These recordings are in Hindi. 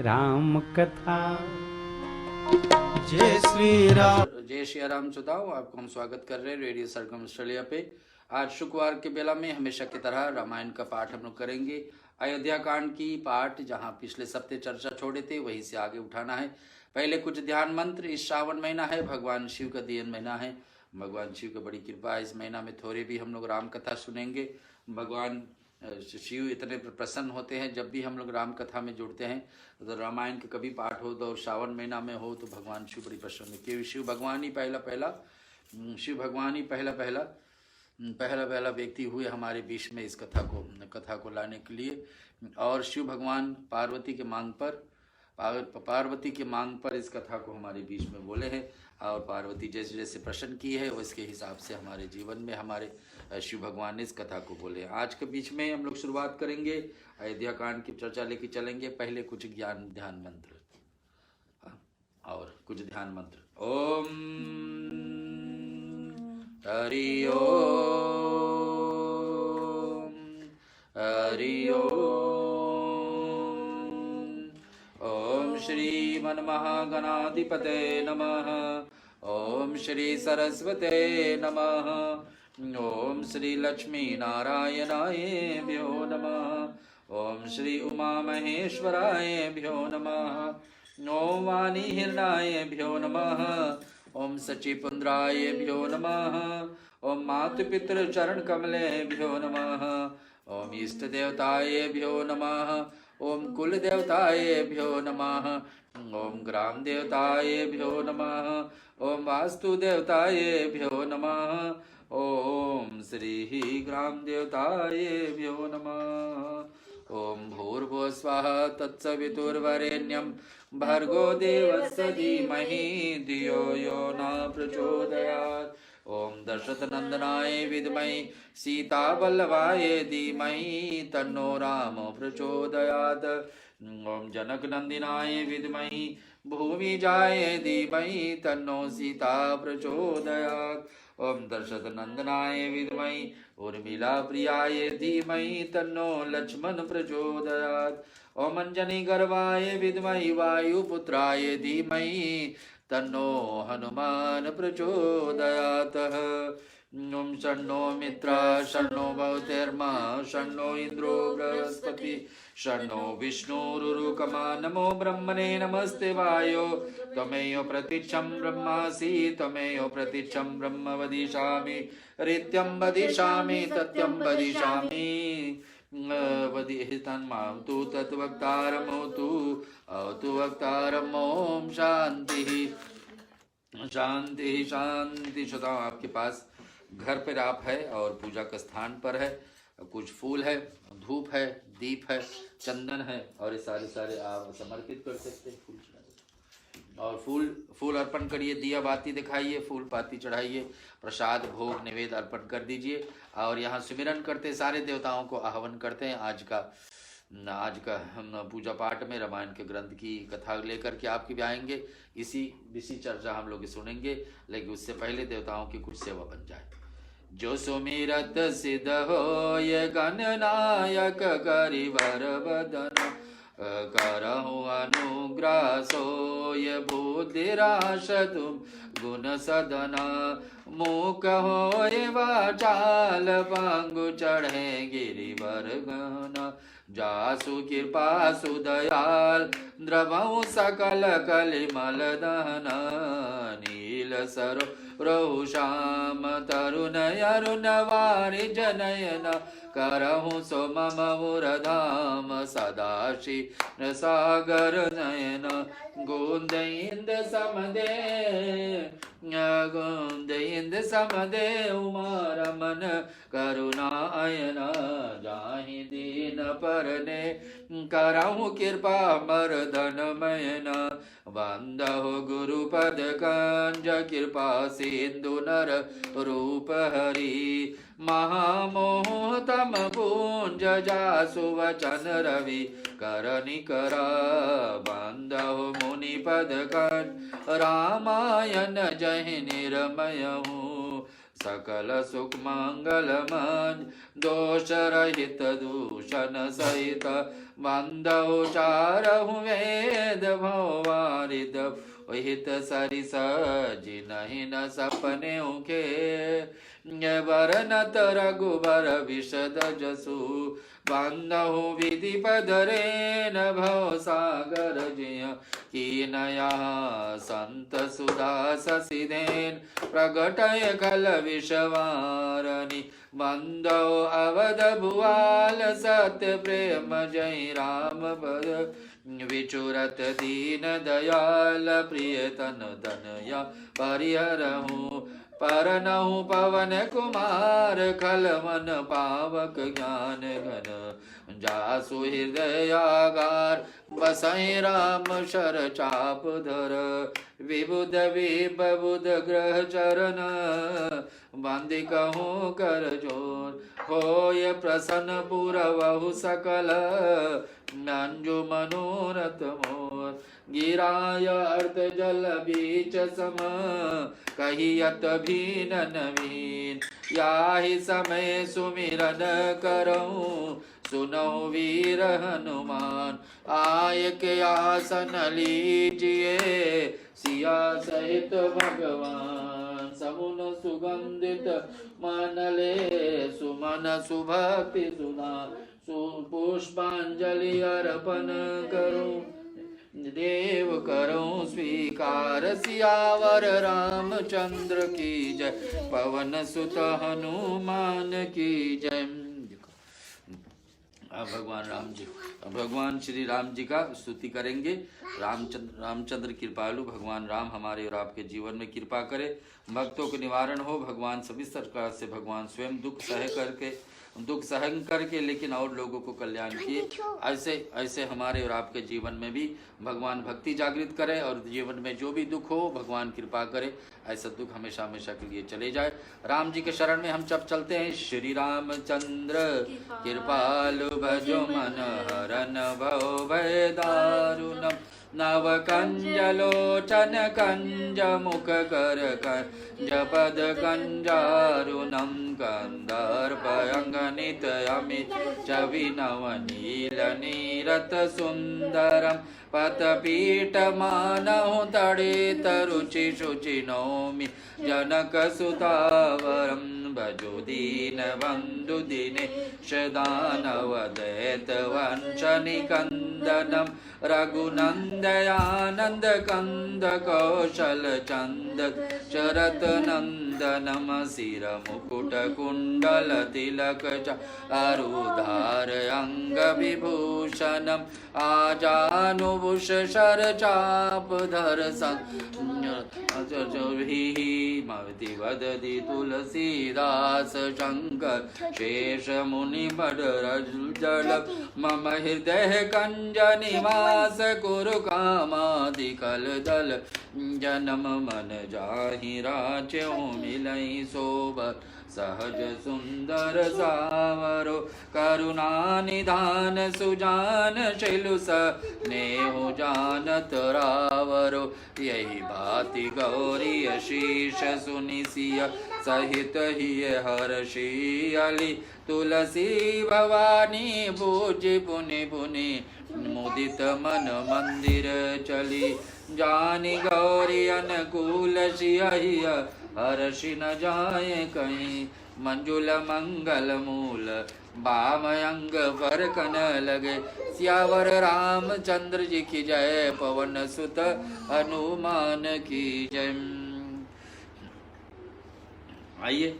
राम कथा। जय श्री राम। जय श्री राम श्रोताओं, आपको हम स्वागत कर रहे हैं रेडियो सरगम ऑस्ट्रेलिया पे। आज शुक्रवार के बेला में हमेशा की तरह रामायण का पाठ हम लोग करेंगे। अयोध्या कांड की पाठ जहां पिछले सप्ताह चर्चा छोड़े थे वहीं से आगे उठाना है। पहले कुछ ध्यान मंत्र। इस श्रावण महीना है, भगवान शिव का दिव्य महीना है। भगवान शिव की बड़ी कृपा है। इस महीना में थोड़े भी हम लोग राम कथा सुनेंगे। भगवान शिव इतने प्रसन्न होते हैं जब भी हम लोग राम कथा में जुड़ते हैं। तो रामायण के कभी पाठ हो तो श्रावण महीना में हो तो भगवान शिव बड़ी प्रसन्न है, क्योंकि शिव भगवान ही शिव भगवान ही पहला व्यक्ति हुए हमारे बीच में इस कथा को लाने के लिए। और शिव भगवान पार्वती के मांग पर इस कथा को हमारे बीच में बोले हैं। और पार्वती जैसे जैसे प्रश्न की है उसके हिसाब से हमारे जीवन में हमारे शिव भगवान ने इस कथा को बोले। आज के बीच में हम लोग शुरुआत करेंगे, अयोध्या कांड की चर्चा लेके चलेंगे। पहले कुछ ध्यान मंत्र और कुछ ध्यान मंत्र। ओम हरि ओम हरि ओम श्री मनमहागणाधिपते नमः। ओम श्री सरस्वते नमः। ओम श्री लक्ष्मी नारायणाय भ्यो नमः। ओम श्री उमा महेश्वराय भ्यो नमः। ओम वाणी हिरणाय भ्यो नमः। ओम सचिपुंद्राय भ्यो नमः। ओम मातुपितृ चरण कमले भ्यो नमः। ओम इष्ट देवताय भ्यो नमः। ओम कुल देवताय भ्यो नमः। ओम ग्राम देवताय भ्यो नमः। ओम वास्तु देवताय भ्यो नमः। ओम श्री ग्राम देवताय भ्यो नमः। ओम भूर्भुवः स्वः तत्सवितुर्वरेण्यं भर्गो देवस्य धीमहि धियो यो न प्रचोदयात्। ओम दशरथनंदनाय विद्महे सीतावल्लभाय धीमहि तन्नो राम प्रचोदयात्। ओम जनकनंदिनाय विद्महे भूमिजाय धीमहि तन्नो सीता प्रचोदयात्। ओम दशरथनंदनाय विद्महे उर्मिला प्रियाय धीमहि तन्नो लक्ष्मण प्रचोदयात्। ओम अंजनी गर्भाय विद्महे वायुपुत्राय धीमहि तन्नो हनुमान प्रचोदयात्। ओम शन्नो मित्र शन्नो भवतेर्मा शन्नो इंद्रो बृहस्पति शन्नो विष्णुरुरुकमा। नमो ब्रह्मणे नमस्ते वायो त्वमेव प्रतीक्षं ब्रह्मासि त्वमेव प्रतीक्षं ब्रह्म वदिष्यामि ऋत्यं वदिष्यामि तथ्यं वदिष्यामि वदिहितं मां तु तद्वक्तारमोतु अवतु वक्तारम्। ओम शांति शांति शांति। श्रोता, आपके पास घर पर आप है और पूजा का स्थान पर है, कुछ फूल है, धूप है, दीप है, चंदन है और ये सारे आप समर्पित कर सकते हैं। फूल चढ़ाइए और फूल अर्पण करिए, दिया बाती दिखाइए, फूल पाती चढ़ाइए, प्रसाद भोग निवेद अर्पण कर दीजिए। और यहाँ सुमिरन करते सारे देवताओं को आह्वान करते हैं। आज का हम पूजा पाठ में रामायण के ग्रंथ की कथा लेकर के आपके भी आएंगे। इसी चर्चा हम लोग सुनेंगे, लेकिन उससे पहले देवताओं की कुछ सेवा बन जाए। जो सुमिरत सिद्ध हो ये गणनायक करिवर बदन करहु अनुग्रह सो ये बुद्धिराश तुम गुण सदना। मूक हो ये वाचाल पांगु चढ़े गिरिवर गहना। जासु कृपा सुदयाल द्रवहु सकल कलिमल दहना। नील सरो रहु श्याम तरुण अरुण वारि जनयन करहु सो मम मुरधाम सदा क्षीर सागर नयन। गोंद इंद समदे उमा रमन करुणायन। जाहि दीन परने करहु कृपा मर्दन मयन। बंदहु गुरुपद कंज कृपा सिंधु नर रूप हरि। महामोह तम पूंज जासु वचन रवि करनि करा। बंदहु मुनि पद कंज रामायण जहि निर्मय हूँ। सकल सुख मंगल मंज दोष रहित दूषण सहित। बंदहु चारहु वेद वेद भवारिद हित सरिस जिनहि न सपने उखे बरनत रघुबर विशद जसु बांधहु विधि पदरे न भव सागर जिय कीनया संत सुधा ससिधेन प्रगटय खल विषवारणी बंदो अवध भुआल सत्य प्रेम जय राम पद विचुरत दीन दयाल प्रियतन धनया परिहरहु परनहु पवन कुमार खल मन पावक ज्ञान घन जासु हृदयागार बसई राम शर चाप धर विबुध विबुध ग्रह चरण बांधि कहूँ कर जोर होय प्रसन्न पुरवहु सकल अंजु मनोरथ मोर गिराय अर्थ जल बीच सम कहियत भीन नवीन याहि समय सुमिरन करऊं सुनो वीर हनुमान आय के आसन लीजिए सिया सहित भगवान समुन सुगंधित मानले सुमन सुभक्ति सुना पुष्पांजलि अर्पण करूं देव करो स्वीकार सियावर रामचंद्र की जय पवन सुत हनुमान की जय। अब भगवान श्री राम जी का स्तुति करेंगे। रामचंद्र कृपालु भगवान राम हमारे और आपके जीवन में कृपा करे, भक्तों को निवारण हो। भगवान सभी प्रकार से भगवान स्वयं दुख सहन करके लेकिन और लोगों को कल्याण किए। ऐसे हमारे और आपके जीवन में भी भगवान भक्ति जागृत करे और जीवन में जो भी दुख हो भगवान कृपा करे, ऐसा दुख हमेशा हमेशा के लिए चले जाए। राम जी के शरण में हम जब चलते हैं, श्री रामचंद्र कृपालु भजो मन हरन भव भय दारुणम नव कंजलोचन कंज मुख कर जपद कंजारुणम कंदर्पयंगनित अमित चवि नव नील नीरत सुंदरम पतपीठ मानहु तड़ित रुचि शुचि नौमि जनक सुतावरम भजो दीन बंधु दिनेश दानव दैत वंश निकंदनम रघुनंदयानंद कंद कौशल चंद शरत नंदनम सिर मुकुट कुंडल तिलक चारुधार अंग विभूषणम आजानुभूष शर चाप धर मवति वदति तुलसीदास शंकर शेष मुनि बड़ जल मम हृदय कंज निवास कुरु कामादि कल दल जन्म मन जाहि राच्यों मिलई सोबत सहज सुंदर सावरो करुणा निधान सुजान शिलु स्नेहु जानत रावरो यही भांति गौरी शीश सुनि सिय सहित ही हर्षि अली तुलसी भवानी पूज्य पुनि पुनि मुदित मन मंदिर चली जानी गौरी अनुकूल सिय हर्षि न जाए कहीं मंजुल मंगल मूल बाम अंग पर कन लगे सियावर रामचंद्र जी की जय पवन सुत हनुमान की जय। आइए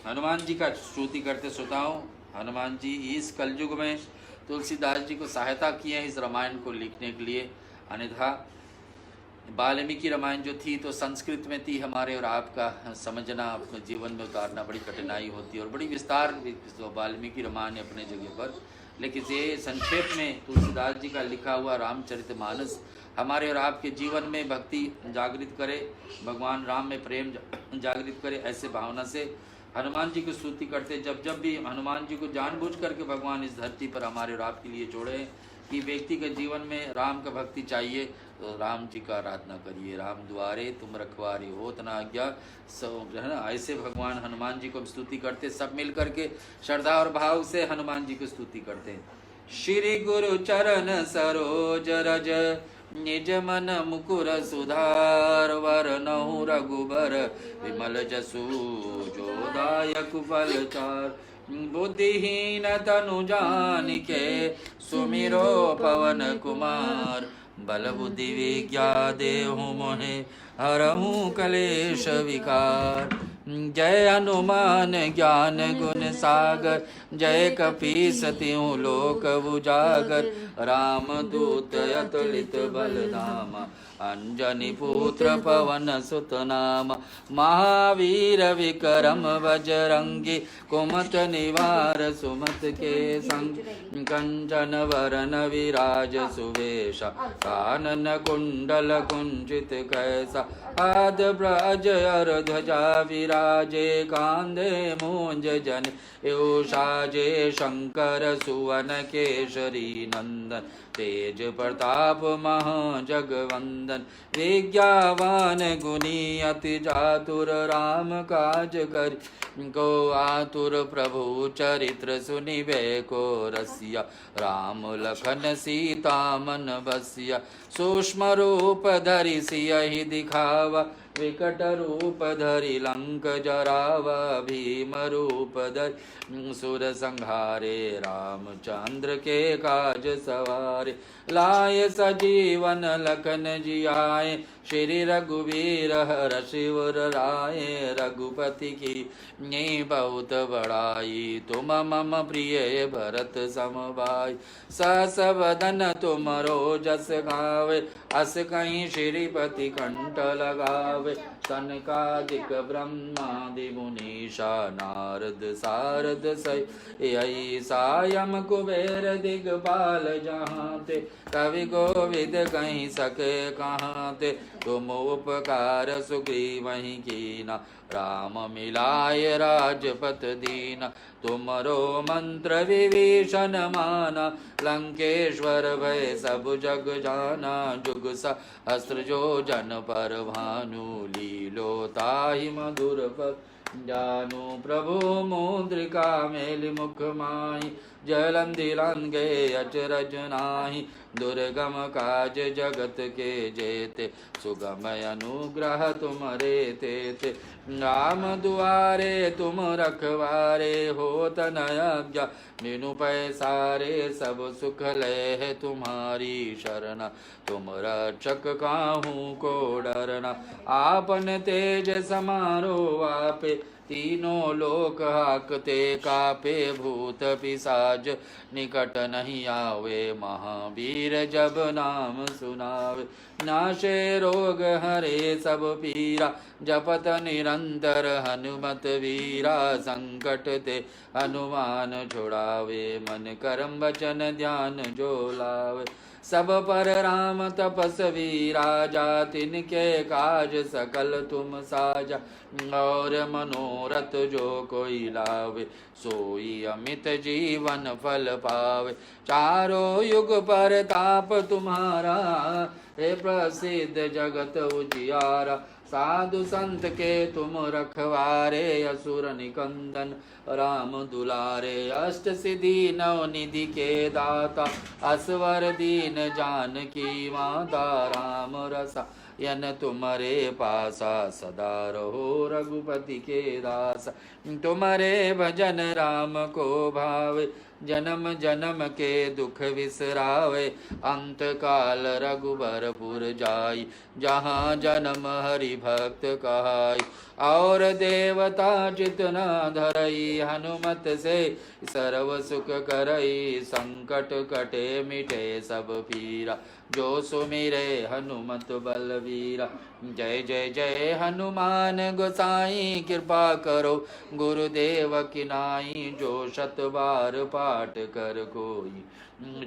हनुमान जी का स्तुति करते श्रोताओं। हनुमान जी इस कलयुग में तुलसीदास जी को सहायता की है इस रामायण को लिखने के लिए, अन्यथा वाल्मीकि रामायण जो थी तो संस्कृत में थी, हमारे और आपका समझना अपने जीवन में उतारना बड़ी कठिनाई होती है और बड़ी विस्तार वाल्मीकि रामायण अपने जगह पर, लेकिन ये संक्षेप में तुलसीदास जी का लिखा हुआ रामचरितमानस हमारे और आपके जीवन में भक्ति जागृत करे, भगवान राम में प्रेम जागृत करे। ऐसे भावना से हनुमान जी की स्तुति करते, जब भी हनुमान जी को जानबूझ करके भगवान इस धरती पर हमारे और आपके लिए जोड़े कि व्यक्ति के जीवन में राम का भक्ति चाहिए तो राम जी का आराधना करिए। राम द्वारे तुम रखवारे होत न आज्ञा, सब है ना। ऐसे भगवान हनुमान जी को स्तुति करते, सब मिल करके श्रद्धा और भाव से हनुमान जी की स्तुति करते हैं। श्री गुरु चरण सरोज रज निज मन मुकुर सुधार वरनहु रघुबर विमल जसु जो दायक फल चार बुद्धिहीन तनु जानिके सुमिरो पवन कुमार बल बुद्धि विज्ञा देहु मोहे हरहु कलेश विकार जय हनुमान ज्ञान गुण सागर जय कपीस तिहु लोक उजागर राम दूत अतुलित बल धामा अंजनी पुत्र पवन सुत नाम महावीर विक्रम बजरंगी कुमत निवार सुमत के संग कंचन वरन विराज सुवेशा कानन कुंडल कुंचित कैसा आद ब्रज अर ध्वजा विराजे कांधे मूंज जन साजे शंकर सुवन केशरी नंदन तेज प्रताप महाजगवंदन विज्ञावान गुणी अति चातुर राम काज कर को आतुर प्रभु चरित्र सुनिबे को रसिया राम लखन सीता मन बसिया सूक्ष्म रूप धरि सियहि दिखावा विकट रूप धरि लंक जरावा भीम रूप धरि सुर संहारे रामचंद्र के काज सवारे लाए सजीवन लखन जियाए श्री रघुवीर हर शिवर राय रघुपति की ने बहुत बड़ाई तुम मम प्रिय भरत समभाई सहस वदन तुम जस गावे अस कहीं श्रीपति कंठ लगावे सनकादिक ब्रह्मादि मुनीषा नारद सारद सई सायम कुबेर दिगपाल जहाँ ते कवि गोविद कहीं सके कहाँ ते तुम उपकार सुग्रीवहि कीना राम मिलाय राजपथ दीना तुमरो मंत्र विभीषण माना लंकेश्वर भय सब जग जाना जुग सहस्त्र जो जन पर भानु लीलो ताहि मधुर पर जानु प्रभु मुद्रिका मेलि मुख माहि जलंधि लांघे अचरज नाही दुर्गम काज जगत के जेते सुगम अनुग्रह तुमरे तेते राम दुआरे तुम रखवारे होत न आज्ञा बिनु पैसारे सब सुख ले तुम्हारी शरण तुम रक्षक काहू को डरना आपन तेज समारो आपे तीनों लोक हाकते कापे भूत पिशाच निकट नहीं आवे महावीर जब नाम सुनावे नाशे रोग हरे सब पीरा जपत निरंतर हनुमत वीरा संकट ते हनुमान छुड़ावे मन करम वचन ध्यान जो लावे सब पर राम तपस्वी राजा तिनके काज सकल तुम साजा और मनोरथ जो कोई लावे सोई अमित जीवन फल पावे चारों युग पर ताप तुम्हारा हे प्रसिद्ध जगत उजियारा साधु संत के तुम रखवारे असुर निकंदन राम दुलारे अष्ट सिद्धि नव निधि के दाता असवर दीन जानकी माता राम रसा यन तुम्हारे पासा सदा रहो रघुपति के दास तुम्हारे भजन राम को भावे जन्म जन्म के दुख विसरावे अंत काल रघुबरपुर जाई जहाँ जन्म हरि भक्त कहाई और देवता जितना धरई हनुमत से सर्व सुख करई संकट कटे मिटे सब पीरा जो सुमिरे हनुमत बलवीरा जय जय जय हनुमान गोसाई कृपा करो गुरुदेव की नाई जो शत बार पाठ कर कोई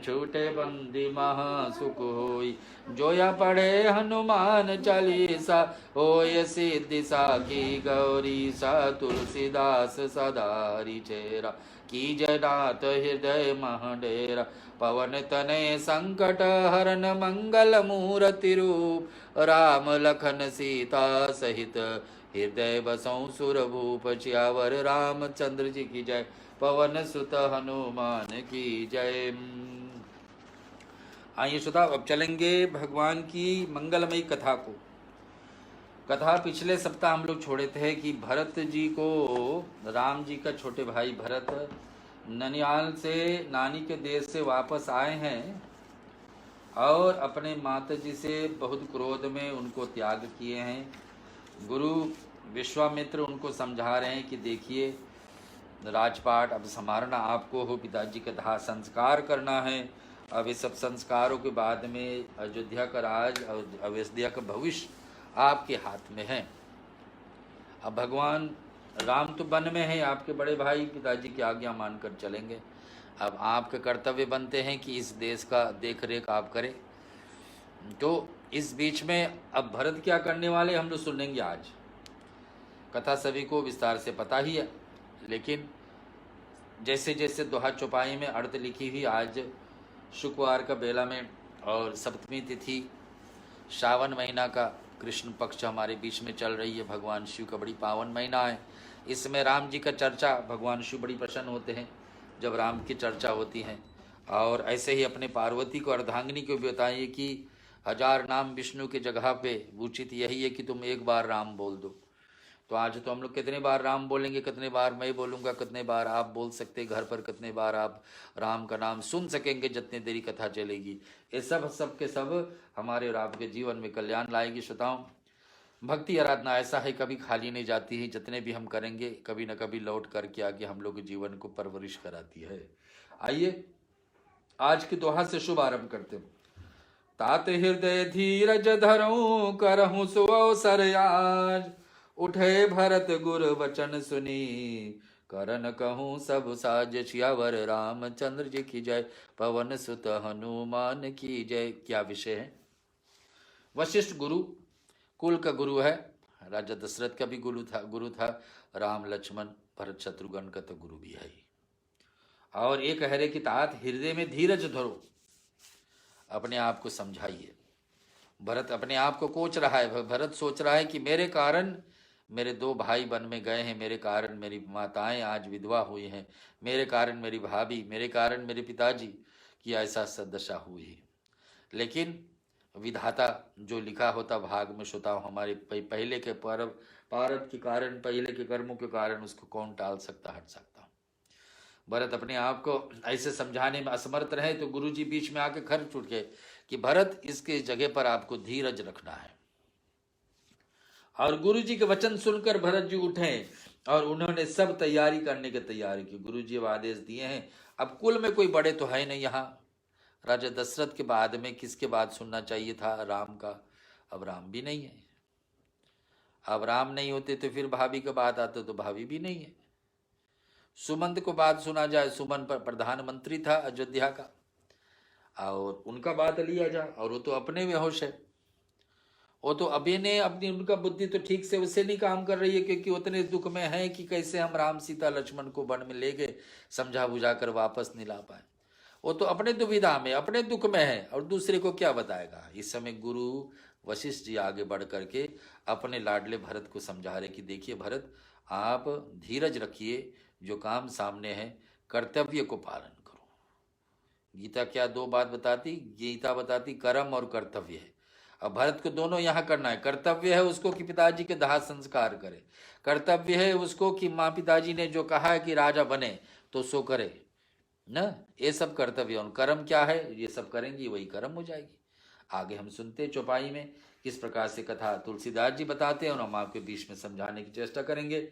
छूटे बंदी महा सुख होई जोया पढ़े हनुमान चालीसा होय सिद्धि साखी गौरी सा तुलसीदास सदारी चेरा की जनात हृदय महडेरा पवन तने संकट हरन मंगल मूर्ति रूप राम लखन सीता सहित हृदय बसौ सुर भूप च्यावर रामचंद्र जी की जय पवन सुत हनुमान की जय। आइए श्रोता, अब चलेंगे भगवान की मंगलमयी कथा को। कथा पिछले सप्ताह हम लोग छोड़े थे कि भरत जी को, राम जी का छोटे भाई भरत ननिहाल से, नानी के देश से वापस आए हैं और अपने माता जी से बहुत क्रोध में उनको त्याग किए हैं। गुरु विश्वामित्र उनको समझा रहे हैं कि देखिए, राजपाट अब संभालना आपको हो, पिताजी का दाह संस्कार करना है। अब इस सब संस्कारों के बाद में अयोध्या का राज और अयोध्या का भविष्य आपके हाथ में है। अब भगवान राम तो वन में है, आपके बड़े भाई पिताजी की आज्ञा मानकर चलेंगे। अब आपके कर्तव्य बनते हैं कि इस देश का देख रेख आप करें। तो इस बीच में अब भरत क्या करने वाले हम लोग सुनेंगे आज। कथा सभी को विस्तार से पता ही है, लेकिन जैसे जैसे दोहा चौपाई में अर्थ लिखी हुई, आज शुक्रवार का बेला में और सप्तमी तिथि, श्रावण महीना का कृष्ण पक्ष हमारे बीच में चल रही है। भगवान शिव का बड़ी पावन महीना है। इसमें राम जी का चर्चा, भगवान शिव बड़ी प्रसन्न होते हैं जब राम की चर्चा होती है। और ऐसे ही अपने पार्वती को, अर्धांगिनी को भी बताइए कि 1000 नाम विष्णु की जगह पे उचित यही है कि तुम एक बार राम बोल दो। तो आज तो हम लोग कितने बार राम बोलेंगे, कितने बार मैं बोलूँगा, कितने बार आप बोल सकते घर पर, कितने बार आप राम का नाम सुन सकेंगे जितनी देरी कथा चलेगी। ये सब के सब हमारे और आपके जीवन में कल्याण लाएगी। श्रोताओं, भक्ति आराधना ऐसा है, कभी खाली नहीं जाती है। जितने भी हम करेंगे कभी न कभी लौट करके आगे हम लोग के जीवन को परवरिश कराती है। आइए आज के दोहा से शुभ आरंभ करते हैं। तात हृदय धीरज धरऊं करहूं सुअवसर आज, उठे भरत गुर वचन सुनी करन कहूँ सब साज, सियावर रामचंद्र जी की जय, पवन सुत हनुमान की जय। क्या विषय है? वशिष्ठ गुरु, कुल का गुरु है। राजा दशरथ का भी गुरु था। राम लक्ष्मण भरत शत्रुघ्न का तो गुरु भी है ही। और एक हरे की तात हृदय में धीरज धरो, अपने आप को समझाइए। भरत अपने आप को कोच रहा है। भरत सोच रहा है कि मेरे कारण मेरे 2 भाई वन में गए हैं, मेरे कारण मेरी माताएं आज विधवा हुई हैं, मेरे कारण मेरी भाभी, मेरे कारण मेरे पिताजी की ऐसा सदशा हुई। लेकिन विधाता जो लिखा होता भाग में, श्रोताओं, हमारे पहले के पारब के कारण, पहले के कर्मों के कारण उसको कौन टाल सकता, हट सकता। भरत अपने आप को ऐसे समझाने में असमर्थ रहे तो गुरुजी बीच में आके खर्च उठ गए कि भरत, इसके जगह पर आपको धीरज रखना है। और गुरुजी के वचन सुनकर भरत जी उठे और उन्होंने सब तैयारी करने की तैयारी की। गुरुजी अब आदेश दिए हैं। अब कुल में कोई बड़े तो है नहीं यहाँ। राजा दशरथ के बाद में किसके बाद सुनना चाहिए था? राम का। अब राम भी नहीं है। अब राम नहीं होते तो फिर भाभी का बात आते तो भाभी भी नहीं है। सुमंत को बात सुना जाए, सुमन पर प्रधानमंत्री था अयोध्या का, और उनका बात लिया जाए, और वो तो अपने में होश है। वो तो अभी ने अपनी, उनका बुद्धि तो ठीक से उससे नहीं काम कर रही है, क्योंकि उतने दुख में है कि कैसे हम राम सीता लक्ष्मण को वन में ले गए, समझा बुझा कर वापस नहीं ला पाए। वो तो अपने दुविधा में, अपने दुख में है, और दूसरे को क्या बताएगा। इस समय गुरु वशिष्ठ जी आगे बढ़ करके अपने लाडले भरत को समझा रहे कि देखिए भरत, आप धीरज रखिए, जो काम सामने है कर्तव्य को पालन करो। गीता क्या 2 बात बताती? गीता बताती कर्म और कर्तव्य है। अब भरत को दोनों यहाँ करना है। कर्तव्य है उसको कि पिताजी के दाह संस्कार करे, कर्तव्य है उसको कि माँ पिताजी ने जो कहा है कि राजा बने तो सो करे ना। ये सब कर्तव्य। और कर्म क्या है? ये सब करेंगी वही कर्म हो जाएगी। आगे हम सुनते चौपाई में किस प्रकार से कथा तुलसीदास जी बताते हैं, और हम आपके बीच में समझाने की चेष्टा करेंगे।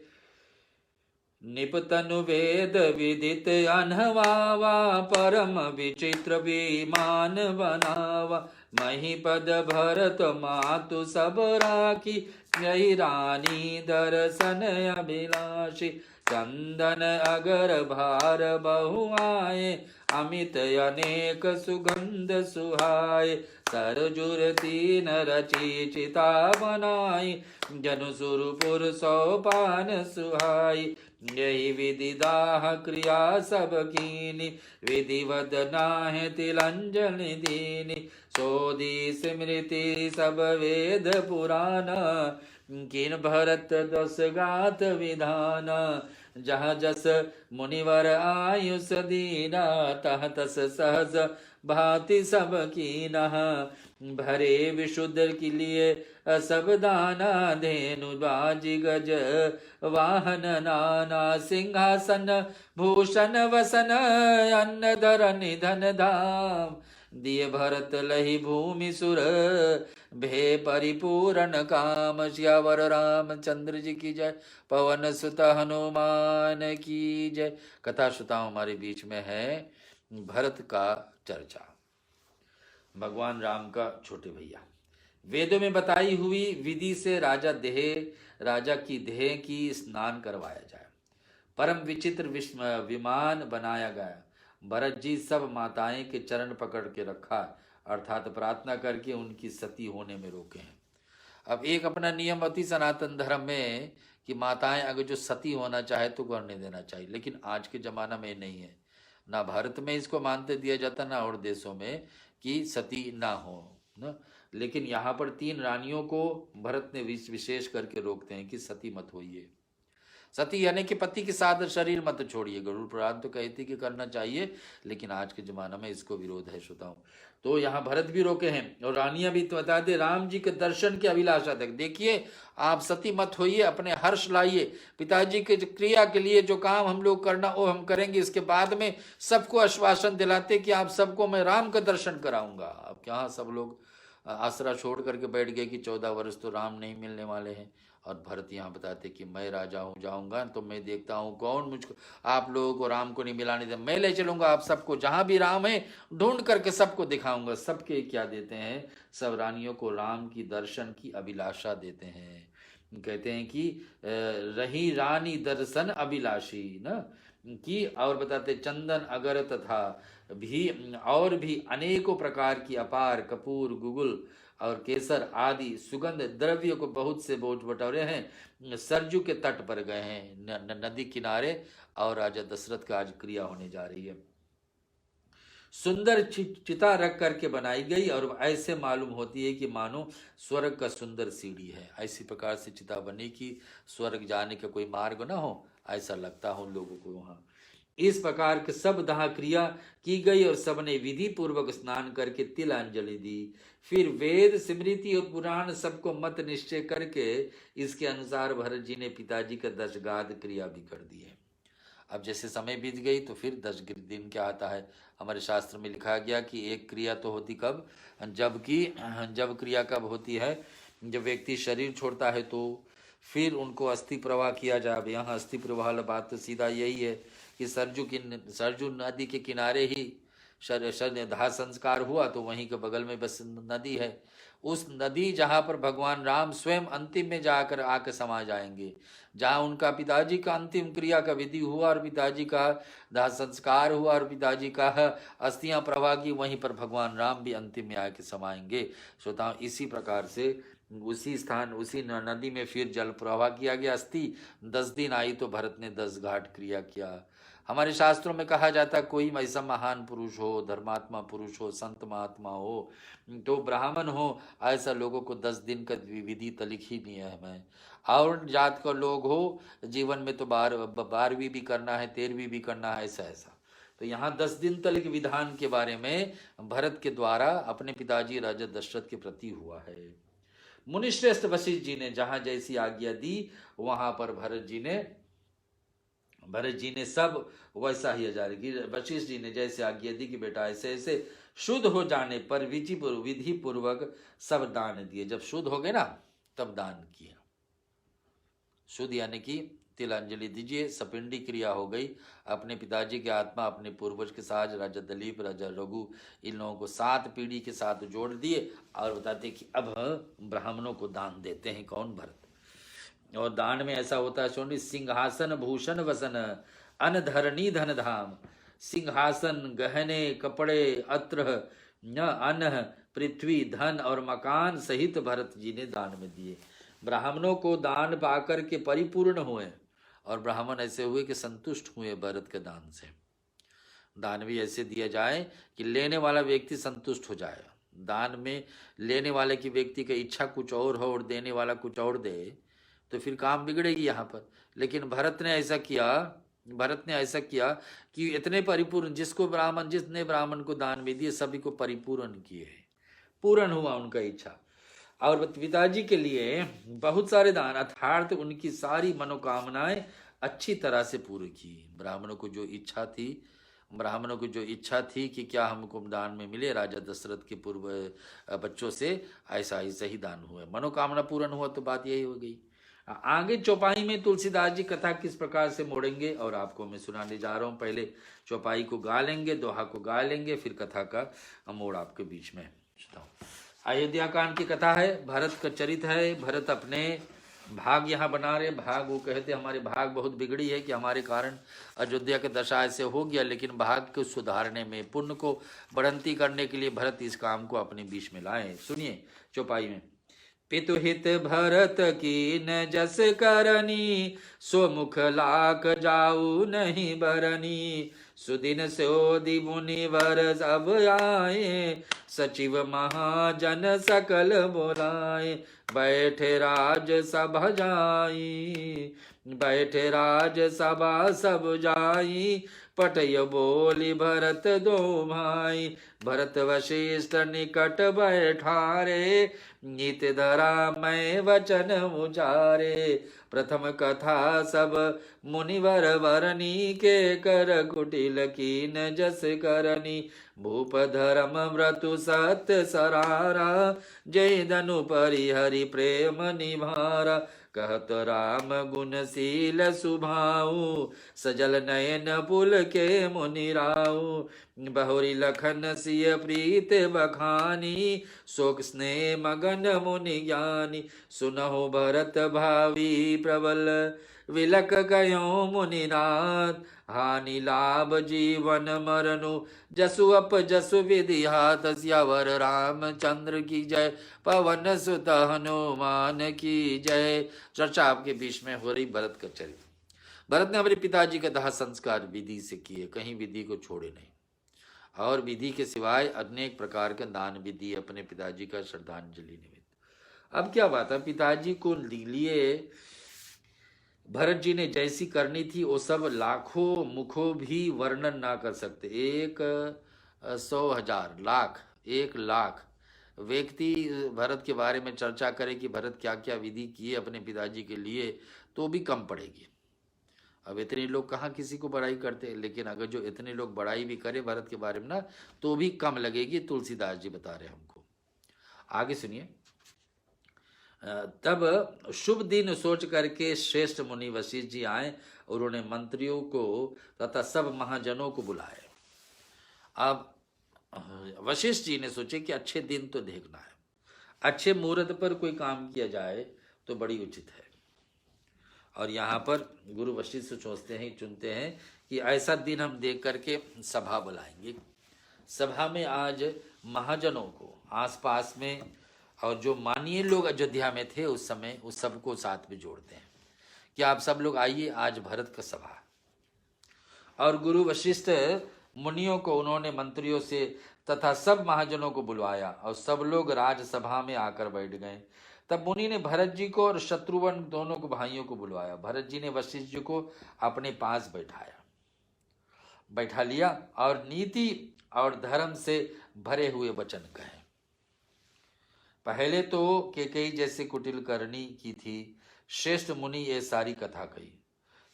निपतनु वेद विदित अनहवावा, परम विचित्र विमान बनावा, महीपद भरत मातु सब राखी, यही रानी दर्शन अभिलाषी, चंदन अगर भार बहु आए, अमित अनेक सुगंध सुहाए, सरजुर 3 रची चिता बनाई, जनु सुरपुर 100 पान सुहाई, यही विधि दाह क्रिया सब कीनी, विधिवत नाहे तिलंजन दीनी, सोदी स्मृति सब वेद पुराण, किन भरत 10 गात विधान, जहाँ जस मुनिवर आयुष दीना, तह तस सहज भांति सब कीनह। भरे विशुद्ध के लिए सब दाना, धेनु बाजी गज वाहन नाना। सिंहासन भूषण वसन, अन्न धर निधन धाम। दिए भरत लहि भूमि सुर, भे परिपूर्ण काम। सियावर रामचंद्र जी की जय, पवन सुत हनुमान की जय। कथा श्रोताओं, हमारे बीच में है भरत का चर्चा, भगवान राम का छोटे भैया। वेदों में बताई हुई विधि से राजा की देह की स्नान करवाया जाए। परम विचित्र विमान बनाया गया। भरत जी सब माताएं के चरण पकड़ के रखा, अर्थात प्रार्थना करके उनकी सती होने में रोके हैं। अब एक अपना नियम अति सनातन धर्म में कि माताएं अगर जो सती होना चाहे तो करने देना चाहिए, लेकिन आज के जमाना में नहीं है। ना भारत में इसको मानते दिया जाता, ना और देशों में कि सती ना हो ना। लेकिन यहाँ पर 3 रानियों को भरत ने विशेष करके रोकते हैं कि सती मत होइए। सती यानी कि पति के साथ शरीर मत छोड़िए। गरुड़ पुराण तो कहती कि करना चाहिए, लेकिन आज के जमाना में इसको विरोध है श्रोताओं। तो यहाँ भरत भी रोके हैं और रानियां भी। तो बता दे, राम जी के दर्शन की अभिलाषा तक देखिए, आप सती मत होइए, अपने हर्ष लाइए। पिताजी के क्रिया के लिए जो काम हम लोग करना वो हम करेंगे। इसके बाद में सबको आश्वासन दिलाते कि आप सबको मैं राम का दर्शन कराऊंगा। अब क्या सब लोग आसरा छोड़ करके बैठ गए कि 14 वर्ष तो राम नहीं मिलने वाले हैं। और भरत यहाँ बताते कि मैं राजा हूँ, जाऊंगा तो मैं देखता हूँ कौन मुझको, आप लोगों को राम को नहीं मिलाने दे, मैं ले चलूंगा आप सबको, जहां भी राम है ढूंढ करके सबको दिखाऊंगा। सबके क्या देते हैं, सब रानियों को राम की दर्शन की अभिलाषा देते हैं। कहते हैं कि रही रानी दर्शन अभिलाषी न की। और बताते चंदन अगर तथा भी और भी अनेकों प्रकार की अपार कपूर गुगुल और केसर आदि सुगंध द्रव्य को बहुत से बोझ बटोरे हैं। सरजू के तट पर गए हैं, नदी किनारे, और राजा दशरथ का आज क्रिया होने जा रही है। सुंदर चिता रख करके बनाई गई और ऐसे मालूम होती है कि मानो स्वर्ग का सुंदर सीढ़ी है। ऐसी प्रकार से चिता बनी कि स्वर्ग जाने का कोई मार्ग ना हो, ऐसा लगता हो लोगों को वहां। इस प्रकार के सब दाह क्रिया की गई और सबने विधि पूर्वक स्नान करके तिलांजलि दी। फिर वेद स्मृति और पुराण सबको मत निश्चय करके इसके अनुसार भरत जी ने पिताजी का 10 गाद क्रिया भी कर दी है। अब जैसे समय बीत गई तो फिर 10 दिन क्या आता है, हमारे शास्त्र में लिखा गया कि एक क्रिया तो होती कब, जब क्रिया कब होती है, जब व्यक्ति शरीर छोड़ता है तो फिर उनको अस्थि प्रवाह किया जाए। अब यहाँ अस्थि प्रवाह वाला बात तो सीधा यही है कि सरजू नदी के किनारे ही दाह संस्कार हुआ, तो वहीं के बगल में बस नदी है। उस नदी जहाँ पर भगवान राम स्वयं अंतिम में जाकर आकर समा जाएंगे, जहाँ उनका पिताजी का अंतिम क्रिया का विधि हुआ और पिताजी का दाह संस्कार हुआ और पिताजी का अस्थियां प्रवाह की, वहीं पर भगवान राम भी अंतिम में आके समाएंगे। श्रोताओं, इसी प्रकार से उसी स्थान उसी नदी में फिर जल प्रवाह किया गया। अस्थि 10 दिन आई तो भरत ने 10 घाट क्रिया किया। हमारे शास्त्रों में कहा जाता है कोई ऐसा महान पुरुष हो, धर्मात्मा पुरुष हो, संत महात्मा हो, तो ब्राह्मण हो, ऐसा लोगों को 10 दिन का विधि तो लिखी नहीं है हमें। और जात का लोग हो, जीवन में तो 12वीं भी करना है, 13वीं भी करना है, ऐसा ऐसा। तो यहाँ 10 दिन तक विधान के बारे में भरत के द्वारा अपने पिताजी राजा दशरथ के प्रति हुआ है। मुनिश्रेष्ठ वशिष्ठ जी ने जहां जैसी आज्ञा दी, वहां पर भरत जी ने सब वैसा ही आचार्य की। वशिष्ठ जी ने जैसे आज्ञा दी कि बेटा ऐसे ऐसे, शुद्ध हो जाने पर विधि पूर्वक सब दान दिए। जब शुद्ध हो गए ना तब दान किया। शुद्ध यानी कि तिलांजलि दीजिए, सपिंडी क्रिया हो गई। अपने पिताजी की आत्मा अपने पूर्वज के साथ राजा दलीप, राजा रघु, इन लोगों को 7 पीढ़ी के साथ जोड़ दिए और बताते कि अब ब्राह्मणों को दान देते हैं। कौन? भरत। और दान में ऐसा होता है सोनी, सिंहासन भूषण वसन अनधरणी धन धाम। सिंहासन, गहने, कपड़े, अत्र न अन्न, पृथ्वी, धन और मकान सहित भरत जी ने दान में दिए। ब्राह्मणों को दान पाकर के परिपूर्ण हुए और ब्राह्मण ऐसे हुए कि संतुष्ट हुए भरत के दान से। दान भी ऐसे दिया जाए कि लेने वाला व्यक्ति संतुष्ट हो जाए। दान में लेने वाले की व्यक्ति की इच्छा कुछ और हो और देने वाला कुछ और दे तो फिर काम बिगड़ेगी यहाँ पर। लेकिन भरत ने ऐसा किया भरत ने ऐसा किया कि इतने परिपूर्ण, जिसने ब्राह्मण को दान भी दिए सभी को परिपूर्ण किए, पूर्ण हुआ उनका इच्छा। और पिताजी के लिए बहुत सारे दान, अर्थात उनकी सारी मनोकामनाएं अच्छी तरह से पूरी की। ब्राह्मणों को जो इच्छा थी कि क्या हमको दान में मिले, राजा दशरथ के पूर्व बच्चों से ऐसा ही सही दान हुआ, मनोकामना पूर्ण हुआ, तो बात यही हो गई। आगे चौपाई में तुलसीदास जी कथा किस प्रकार से मोड़ेंगे और आपको मैं सुनाने जा रहा हूँ। पहले चौपाई को गा लेंगे, दोहा को गा लेंगे, फिर कथा का मोड़ आपके बीच में सुनाऊं। अयोध्या कांड की कथा है, भरत का चरित है। भरत अपने भाग यहाँ बना रहे। भाग, वो कहते हमारे भाग बहुत बिगड़ी है कि हमारे कारण अयोध्या के दशा ऐसे हो गया, लेकिन भाग को सुधारने में, पुण्य को बढ़ंती करने के लिए भरत इस काम को अपने बीच में लाए। सुनिए चौपाई में। पितुहित भरत की न जस करनी, सो मुख लाख जाऊ नहीं बरनी। सुदिन सोदि मुनिवर सब आए, सचिव महाजन सकल बोलाए। बैठे राज सभा जाई, बैठे राज सभा सब जाई। पटय बोली भरत दो भाई, भरत वशिष्ठ निकट बैठारे। नीत धरा मैं वचन उचारे, प्रथम कथा सब मुनिवर वरनी। के कर कुटिल कीन जस करनी, भूप धर्म व्रतु सत्य सरारा। जय धनु परिहरि प्रेम निभारा, कहत राम गुणशील सुभाऊ। सजल नयन पुल के मुनिराऊ, बहुरी लखन सिय प्रीत बखानी। शोक स्नेह मगन मुनि ज्ञानी, सुनहु भरत भावी प्रबल। विलक गयो मुनिनाथ, हानि लाभ जीवन मरनु। जसु अप जसु विधि हाथ, सियावर रामचंद्र की जय। पवन सुत हनुमान की जय। चर्चा आपके बीच में हो रही भरत का चरित्र। भरत ने अपने पिताजी का दाह संस्कार विधि से किए, कहीं विधि को छोड़े नहीं, और विधि के सिवाय अनेक प्रकार के दान भी दिए अपने पिताजी का श्रद्धांजलि निमित्त। अब क्या बात है, पिताजी को लिए भरत जी ने जैसी करनी थी वो सब लाखों मुखों भी वर्णन ना कर सकते। 100,000 लाख 1,00,000 व्यक्ति भरत के बारे में चर्चा करे कि भरत क्या क्या विधि किए अपने पिताजी के लिए, तो भी कम पड़ेगी। अब इतने लोग कहाँ किसी को बड़ाई करते, लेकिन अगर जो इतने लोग बड़ाई भी करे भरत के बारे में ना, तो भी कम लगेगी। तुलसीदास जी बता रहे हमको, आगे सुनिए। तब शुभ दिन सोच करके श्रेष्ठ मुनि वशिष्ठ जी आए, और उन्होंने मंत्रियों को तथा सब महाजनों को बुलाए। अब वशिष्ठ जी ने सोचे कि अच्छे दिन तो देखना है, अच्छे मुहूर्त पर कोई काम किया जाए तो बड़ी उचित है। और यहाँ पर गुरु वशिष्ठ सोचते हैं, चुनते हैं कि ऐसा दिन हम देख करके सभा बुलाएंगे। सभा में आज महाजनों को, आसपास में और जो माननीय लोग अयोध्या में थे उस समय, उस सबको साथ में जोड़ते हैं कि आप सब लोग आइए, आज भरत का सभा। और गुरु वशिष्ठ मुनियों को, उन्होंने मंत्रियों से तथा सब महाजनों को बुलवाया, और सब लोग राजसभा में आकर बैठ गए। तब मुनि ने भरत जी को और शत्रुघ्न दोनों को, भाइयों को बुलवाया। भरत जी ने वशिष्ठ जी को अपने पास बैठा लिया और नीति और धर्म से भरे हुए वचन कहे। पहले तो कैकेयी जैसे कुटिल करनी की थी, श्रेष्ठ मुनि ये सारी कथा कही।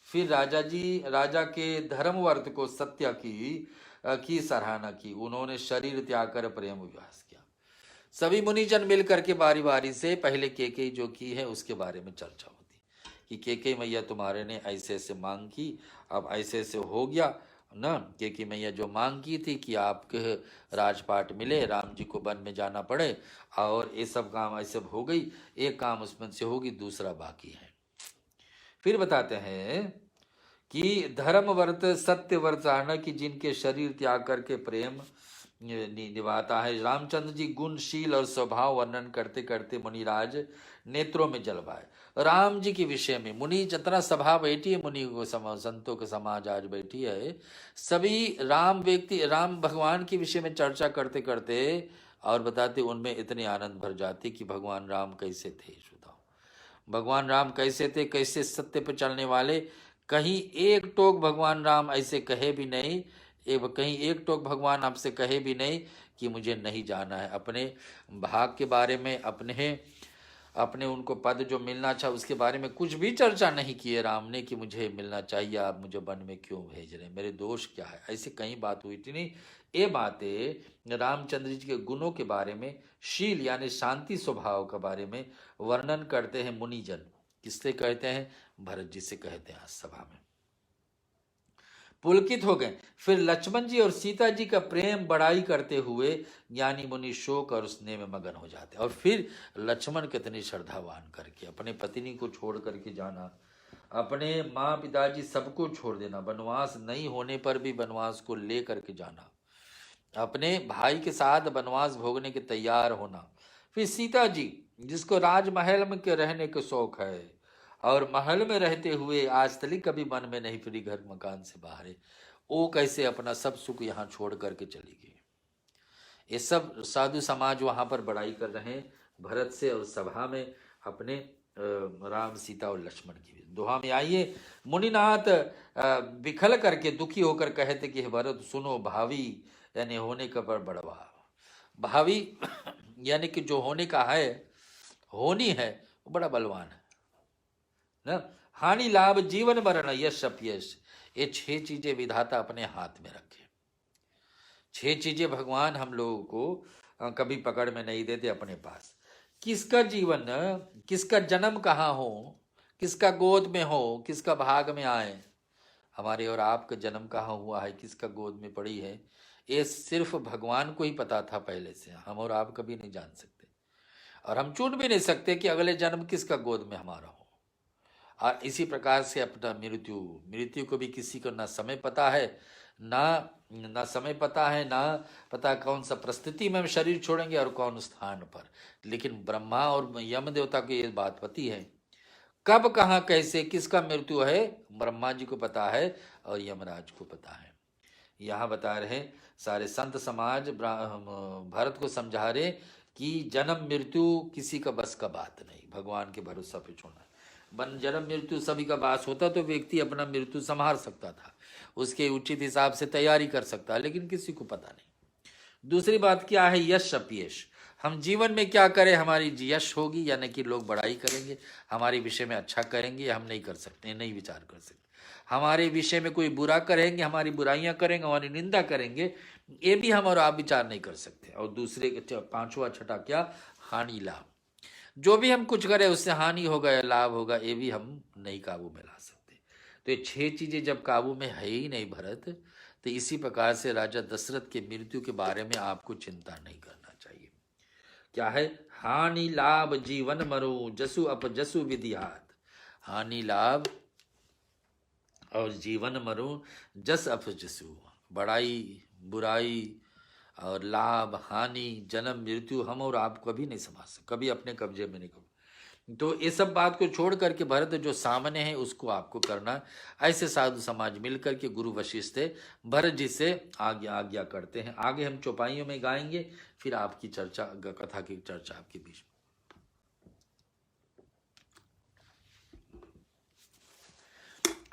फिर राजा के धर्मवर्त को, सत्य की सराहना की। उन्होंने शरीर त्याग कर प्रेम विवास किया। सभी मुनिजन मिल करके बारी बारी से पहले कैकेयी जो की है उसके बारे में चर्चा होती कि कैकेयी मैया तुम्हारे ने ऐसे ऐसे मांग की, अब ऐसे ऐसे हो गया न। कैकेयी मैया जो मांग की थी कि आपके राजपाट मिले, राम जी को वन में जाना पड़े, और ये सब काम ऐसे हो गई, एक काम उसमें से होगी, दूसरा बाकी है। फिर बताते हैं कि धर्म वर्त सत्य वर्ताना की, जिनके शरीर त्याग करके प्रेम निभाता है। रामचंद्र जी गुणशील और स्वभाव वर्णन करते करते मुनिराज नेत्रों में जल पाए। राम जी के विषय में मुनि जितना सभा बैठी है, मुनि को संतों के समाज आज बैठी है, सभी राम भगवान के विषय में चर्चा करते करते और बताते, उनमें इतने आनंद भर जाते कि भगवान राम कैसे थे। भगवान राम कैसे थे, कैसे सत्य पर चलने वाले, कहीं एक टोक भगवान राम ऐसे कहे भी नहीं, कहीं एक टोक भगवान आपसे कहे भी नहीं कि मुझे नहीं जाना है। अपने भाग के बारे में, अपने उनको पद जो मिलना चाहे उसके बारे में कुछ भी चर्चा नहीं किए राम ने कि मुझे मिलना चाहिए, आप मुझे वन में क्यों भेज रहे हैं, मेरे दोष क्या है, ऐसी कहीं बात हुई थी नहीं। ये बातें रामचंद्र जी के गुणों के बारे में, शील यानी शांति स्वभाव के बारे में वर्णन करते हैं मुनिजन। किससे कहते हैं? भरत जी से कहते हैं आज सभा में। पुलकित हो गए। फिर लक्ष्मण जी और सीता जी का प्रेम बड़ाई करते हुए ज्ञानी मुनि शोक और स्नेह में मगन हो जाते। और फिर लक्ष्मण कितनी श्रद्धावान करके अपने पत्नी को छोड़ करके जाना, अपने माँ पिताजी सबको छोड़ देना, वनवास नहीं होने पर भी वनवास को ले करके जाना, अपने भाई के साथ वनवास भोगने के तैयार होना। फिर सीता जी जिसको राजमहल में के रहने के शौक है और महल में रहते हुए आज तक कभी मन में नहीं फिरी घर मकान से बाहर है, वो कैसे अपना सब सुख यहाँ छोड़ करके चली गई। ये सब साधु समाज वहां पर बड़ाई कर रहे हैं भरत से, और सभा में अपने राम सीता और लक्ष्मण की दोहा में आइए। मुनिनाथ विखल करके दुखी होकर कहते कि भरत सुनो, भावी यानी होने का पर बड़वा, भावी यानी कि जो होने का है, होनी है, वो बड़ा बलवान है ना। हानि लाभ जीवन मरण यश अपयश, ये 6 चीजें विधाता अपने हाथ में रखे। 6 चीजें भगवान हम लोगों को कभी पकड़ में नहीं देते अपने पास। किसका जीवन, किसका जन्म कहाँ हो, किसका गोद में हो, किसका भाग में आए, हमारे और आपका जन्म कहाँ हुआ है, किसका गोद में पड़ी है, ये सिर्फ भगवान को ही पता था पहले से। हम और आप कभी नहीं जान सकते, और हम चुन भी नहीं सकते कि अगले जन्म किसका गोद में हमारा हो। और इसी प्रकार से अपना मृत्यु को भी किसी को ना समय पता है, ना समय पता है, ना पता कौन सा परिस्थिति में हम शरीर छोड़ेंगे और कौन स्थान पर। लेकिन ब्रह्मा और यम देवता को ये बात पती है, कब कहाँ कैसे किसका मृत्यु है ब्रह्मा जी को पता है और यमराज को पता है। यहाँ बता रहे सारे संत समाज भरत को समझा रहे कि जन्म मृत्यु किसी का बस का बात नहीं, भगवान के भरोसा पे छोड़ना। जन्म मृत्यु सभी का बास होता तो व्यक्ति अपना मृत्यु संभाल सकता था, उसके उचित हिसाब से तैयारी कर सकता, लेकिन किसी को पता नहीं। दूसरी बात क्या है? यश अपयश। हम जीवन में क्या करें, हमारी यश होगी यानी कि लोग बड़ाई करेंगे, हमारे विषय में अच्छा करेंगे, हम नहीं कर सकते, नहीं विचार कर सकते। हमारे विषय में कोई बुरा करेंगे, हमारी बुराइयां करेंगे, हमारी निंदा करेंगे, ये भी हम और आप विचार नहीं कर सकते। और दूसरे 5वां छठा क्या? हानि लाभ। जो भी हम कुछ करें उससे हानि होगा या लाभ होगा, ये भी हम नहीं काबू में ला सकते। तो ये 6 चीजें जब काबू में है ही नहीं भरत, तो इसी प्रकार से राजा दशरथ के मृत्यु के बारे में आपको चिंता नहीं करना चाहिए। क्या है? हानि लाभ जीवन मरो जसु अपजसु विधियात। हानि लाभ और जीवन मरो जस अपजसु, बड़ाई बुराई और लाभ हानि जन्म मृत्यु हम और आप कभी नहीं समझ सकते, कभी अपने कब्जे में नहीं कर। तो ये सब बात को छोड़ करके भरत जो सामने है उसको आपको करना। ऐसे साधु समाज मिल करके गुरु वशिष्ठ भरत जी से आज्ञा करते हैं। आगे हम चौपाइयों में गाएंगे, फिर आपकी चर्चा, कथा की चर्चा आपके बीच में।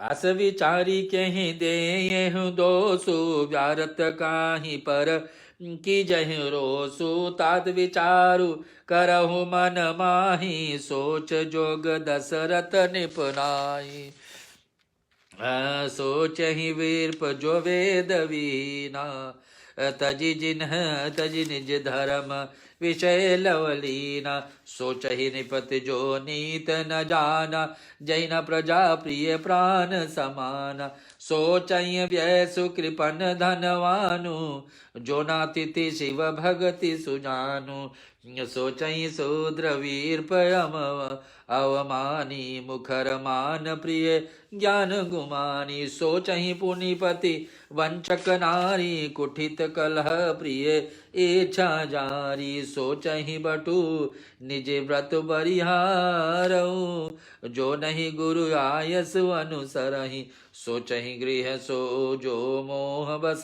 आस विचारी कहीं दे दोसु व्यारत काही पर की जह रोसु तात विचारु करहु मन माही सोच जोग दशरथ निपनाई। सोच ही वीरप जो वेद वीना तजि निज धर्म विषय लवलीना। सोच ही निपत जो नीत न जाना जैन प्रजा प्रिय प्राण समाना। सोच व्यय सुकृपन धनवानु जो नातिथि शिव भगति सुजानु। सोच शूद्र वीर पयम अवमानी मुखर मान प्रिय ज्ञान गुमानी। सोच पुनिपति वंचक नारी कुठित कलह प्रिय इच्छा जारी। सोच बटु निज व्रत बरिहारऊ जो नहीं गुरु आयस अनुसरहि। सोचहि गृह सो जो मोह बस,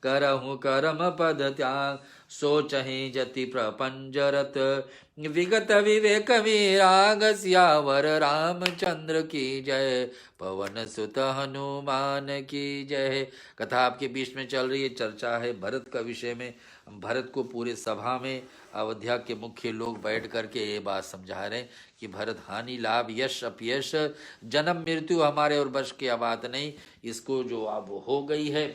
करहु कर्म पद त्याग। सोचहि जति प्रपंजरत, विगत विवेक विराग। सियावर रामचंद्र की जय, पवन सुत हनुमान की जय। कथा आपके बीच में चल रही है, चर्चा है भरत का विषय में। भरत को पूरे सभा में अयोध्या के मुख्य लोग बैठ करके ये बात समझा रहे हैं कि भरत हानि लाभ यश अपयश जन्म मृत्यु हमारे और बश की बात नहीं। इसको जो अब हो गई है,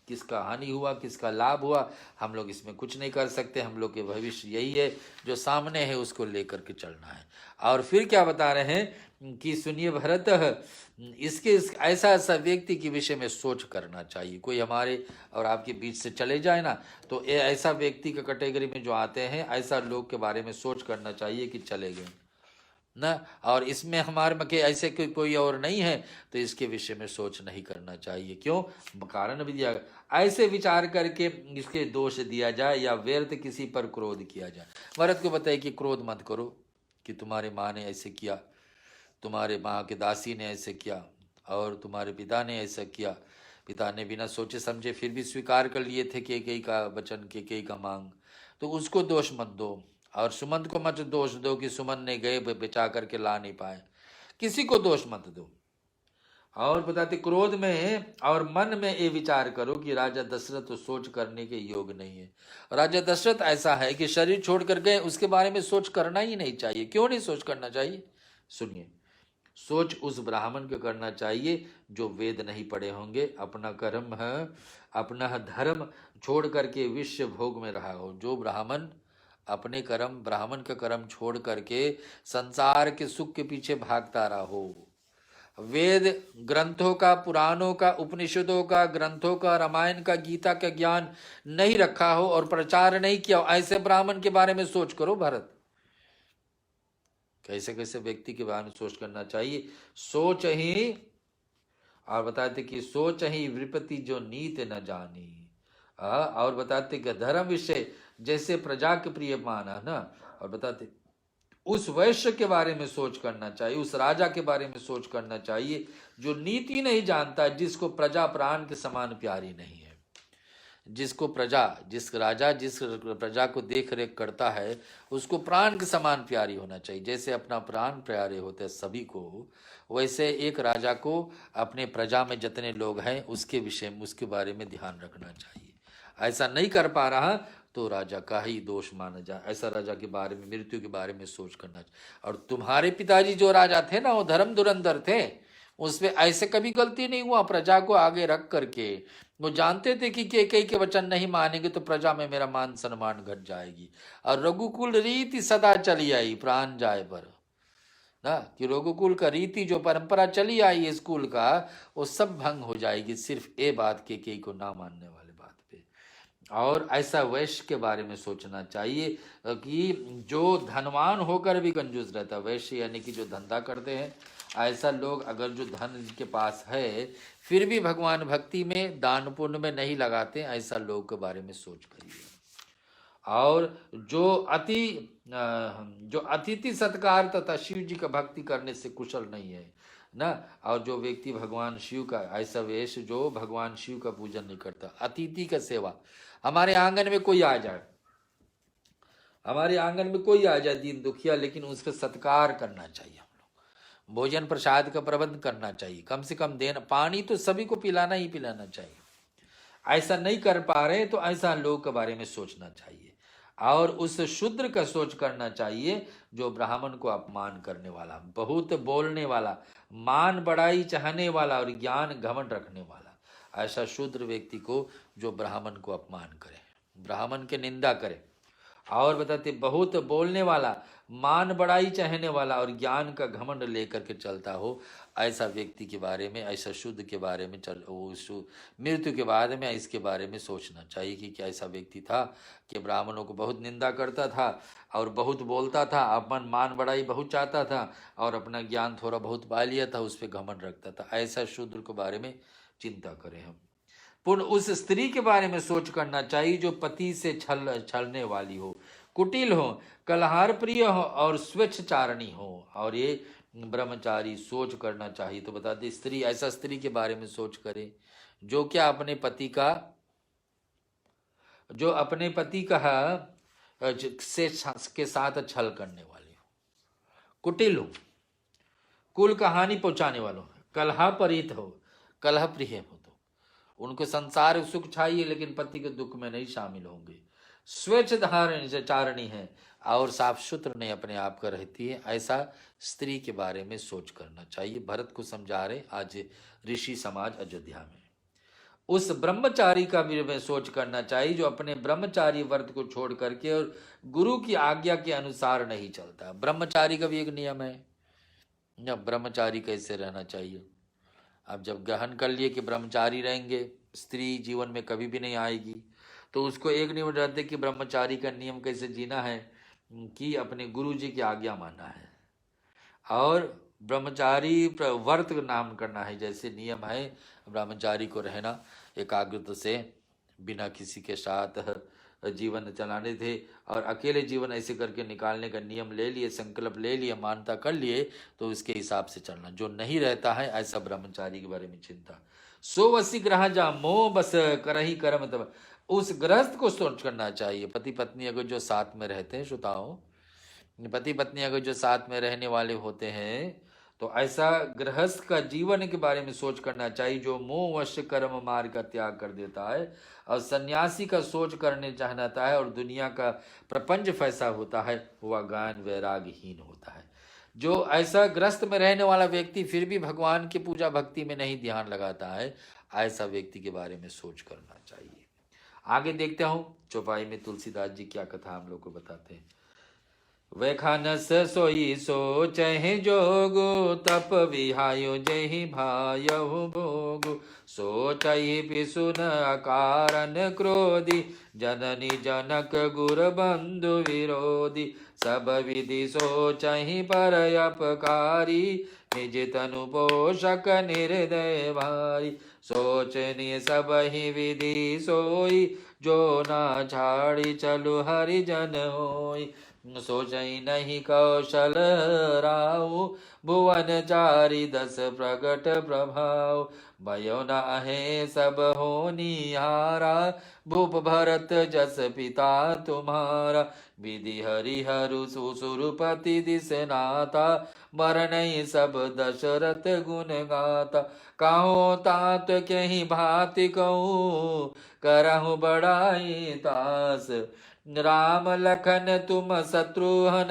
किसका हानि हुआ किसका लाभ हुआ, हम लोग इसमें कुछ नहीं कर सकते। हम लोग के भविष्य यही है, जो सामने है उसको लेकर के चलना है। और फिर क्या बता रहे हैं कि सुनिए भरत, इसके ऐसा ऐसा व्यक्ति के विषय में सोच करना चाहिए। कोई हमारे और आपके बीच से चले जाए ना, तो ये ऐसा व्यक्ति का कैटेगरी में जो आते हैं, ऐसा लोग के बारे में सोच करना चाहिए कि चले गए ना। और इसमें हमारे में के ऐसे कोई और नहीं है, तो इसके विषय में सोच नहीं करना चाहिए। क्यों? कारण भी दिया, ऐसे विचार करके इसके दोष दिया जाए या व्यर्थ किसी पर क्रोध किया जाए। भरत को बताए कि क्रोध मत करो कि तुम्हारी माँ ने ऐसे किया, तुम्हारे माँ के दासी ने ऐसे किया, और तुम्हारे पिता ने ऐसा किया। पिता ने बिना सोचे समझे फिर भी स्वीकार कर लिए थे केकई का वचन, केकई का मांग, तो उसको दोष मत दो। और सुमंत को मत दोष दो कि सुमन ने गए बचा करके ला नहीं पाए, किसी को दोष मत दो। और बताते क्रोध में और मन में ये विचार करो कि राजा दशरथ तो सोच करने के योग नहीं है। राजा दशरथ ऐसा है कि शरीर छोड़ कर गए, उसके बारे में सोच करना ही नहीं चाहिए। क्यों नहीं सोच करना चाहिए? सुनिए, सोच उस ब्राह्मण को करना चाहिए जो वेद नहीं पढ़े होंगे, अपना कर्म है, अपना धर्म छोड़ करके विश्व भोग में रहा हो। जो ब्राह्मण अपने कर्म, ब्राह्मण का कर्म छोड़ करके संसार के सुख के पीछे भागता रहा हो, वेद ग्रंथों का, पुराणों का, उपनिषदों का, ग्रंथों का, रामायण का, गीता का ज्ञान नहीं रखा हो और प्रचार नहीं किया हो, ऐसे ब्राह्मण के बारे में सोच करो भरत। कैसे कैसे व्यक्ति के बारे में सोच करना चाहिए। सोच ही, और बताते कि सोच ही विपत्ति जो नीत न जानी। और बताते कि धर्म विषय जैसे प्रजा के प्रिय माना ना। और बताते उस वैश्य के बारे में सोच करना चाहिए, उस राजा के बारे में सोच करना चाहिए जो नीति नहीं जानता, जिसको प्रजा प्राण के समान प्यारी नहीं है। जिसको प्रजा, जिस राजा जिस प्रजा को देख रेख करता है, उसको प्राण के समान प्यारी होना चाहिए। जैसे अपना प्राण प्यारे होते हैं सभी को, वैसे एक राजा को अपने प्रजा में जितने लोग हैं उसके विषय में, उसके बारे में ध्यान रखना चाहिए। ऐसा नहीं कर पा रहा तो राजा का ही दोष माना जाए। ऐसा राजा के बारे में, मृत्यु के बारे में सोच करना चाहिए। और तुम्हारे पिताजी जो राजा थे ना, वो धर्म धुरंधर थे, उसमें ऐसे कभी गलती नहीं हुआ। प्रजा को आगे रख करके वो जानते थे कि केकई के वचन नहीं मानेंगे तो प्रजा में मेरा मान सम्मान घट जाएगी। और रघुकुल रीति सदा चली आई प्राण जाए पर ना, कि रघुकुल का रीति जो परंपरा चली आई है स्कूल का, वो सब भंग हो जाएगी सिर्फ ये बात केकई को ना मानने वाले बात पे। और ऐसा वैश्य के बारे में सोचना चाहिए कि जो धनवान होकर भी कंजूस रहता, वैश्य यानी कि जो धंधा करते हैं, ऐसा लोग अगर जो धन जिनके पास है फिर भी भगवान भक्ति में, दान पुण्य में नहीं लगाते, ऐसा लोग के बारे में सोच करिए। और जो अतिथि सत्कार तथा शिव जी का भक्ति करने से कुशल नहीं है ना, और जो व्यक्ति भगवान शिव का, ऐसा वेश जो भगवान शिव का पूजन नहीं करता, अतिथि का सेवा, हमारे आंगन में कोई आ जाए, हमारे आंगन में कोई आ जाए दीन दुखिया, लेकिन उसका सत्कार करना चाहिए। हम लोग भोजन प्रसाद का प्रबंध करना चाहिए, कम से कम देना, पानी तो सभी को पिलाना ही पिलाना चाहिए। ऐसा नहीं कर पा रहे तो ऐसा लोग के बारे में सोचना चाहिए। और उस शूद्र का सोच करना चाहिए जो ब्राह्मण को अपमान करने वाला, बहुत बोलने वाला, मान बढ़ाई चाहने वाला और ज्ञान घमंड रखने वाला, ऐसा शूद्र व्यक्ति को जो ब्राह्मण को अपमान करे, ब्राह्मण के निंदा करे। और बताते बहुत बोलने वाला, मान बढ़ाई चाहने वाला और ज्ञान का घमंड लेकर के चलता हो, ऐसा व्यक्ति के बारे में, ऐसा शुद्ध के बारे में मृत्यु के बाद में इसके बारे में सोचना चाहिए कि क्या ऐसा व्यक्ति था कि ब्राह्मणों को बहुत निंदा करता था और बहुत बोलता था, अपन मान बढ़ाई बहुत चाहता था और अपना ज्ञान थोड़ा बहुत पा लिया था, उस पर घमंड रखता था। ऐसा शूद्र के बारे में चिंता करें हम। पुण्य उस स्त्री के बारे में सोच करना चाहिए जो पति से छलने वाली हो, कुटिल हो, कलहार प्रिय हो और स्वेच्छाचारणी हो। और ये ब्रह्मचारी सोच करना चाहिए। तो बताते स्त्री, ऐसा स्त्री के बारे में सोच करे जो क्या अपने पति का, जो अपने पति का से के साथ छल करने वाली हो, कुटिल हो, कुल का हानि पहुंचाने वालों, कलह परित हो, कलह प्रिय हो, तो उनको संसार सुख चाहिए लेकिन पति के दुख में नहीं शामिल होंगे, स्वच्छ धारण चारणी है और साफ सुथरा नहीं अपने आप का रहती है। ऐसा स्त्री के बारे में सोच करना चाहिए। भरत को समझा रहे आज ऋषि समाज अयोध्या में। उस ब्रह्मचारी का भी हमें सोच करना चाहिए जो अपने ब्रह्मचारी व्रत को छोड़ करके और गुरु की आज्ञा के अनुसार नहीं चलता। ब्रह्मचारी का भी एक नियम है, ब्रह्मचारी कैसे रहना चाहिए। अब जब ग्रहण कर लिए कि ब्रह्मचारी रहेंगे, स्त्री जीवन में कभी भी नहीं आएगी, तो उसको एक नियम रहते कि ब्रह्मचारी का नियम कैसे जीना है कि अपने गुरु जी की आज्ञा मानना है और ब्रह्मचारी व्रत नाम करना है। जैसे नियम है ब्रह्मचारी को रहना एकाग्रता से, बिना किसी के साथ जीवन चलाने थे और अकेले जीवन ऐसे करके निकालने का नियम ले लिए, संकल्प ले लिए, मान्यता कर लिए, तो उसके हिसाब से चलना। जो नहीं रहता है ऐसा ब्रह्मचारी के बारे में चिंता। सो वसी ग्रह जा मोह बस करही कर्म तब, उस गृहस्थ को सोच करना चाहिए। पति पत्नी अगर जो साथ में रहते हैं, श्रोताओं, पति पत्नी अगर जो साथ में रहने वाले होते हैं तो ऐसा गृहस्थ का जीवन के बारे में सोच करना चाहिए जो मोह वश कर्म मार्ग का त्याग कर देता है और सन्यासी का सोच करने चाहता है और दुनिया का प्रपंच फैसा होता है, वह ज्ञान वैरागहीन होता है। जो ऐसा ग्रस्त में रहने वाला व्यक्ति फिर भी भगवान की पूजा भक्ति में नहीं ध्यान लगाता है, ऐसा व्यक्ति के बारे में सोच करना चाहिए। आगे देखते हूँ चौपाई में तुलसीदास जी क्या कथा हम लोग को बताते हैं। वैखानस सोई सोचहि जोगु, तप विहायो जहि भायहु भोगु। सोचहि पिसुन अकारन क्रोधी, जननी जनक गुर बंधु विरोधी। सब विधि सोचहि पर अपकारी, निज तनु पोषक निर्दय भारी। सोचनि सब ही विधि सोई, जो ना छाड़ी चलु हरिजन होई। सोचई नहीं कौशल राउ, भुवन चारि दस प्रगट प्रभाव। भयो नाहे सब हो निहारा, भूप भरत जस पिता तुम्हारा। विधि हरिहरु सुरपति दिस नाता, मरनई सब दशरथ गुण गाता। कहो तात कहीं भांति कहूँ, करहु बड़ाई तास। राम लखन तुम शत्रुघ्न,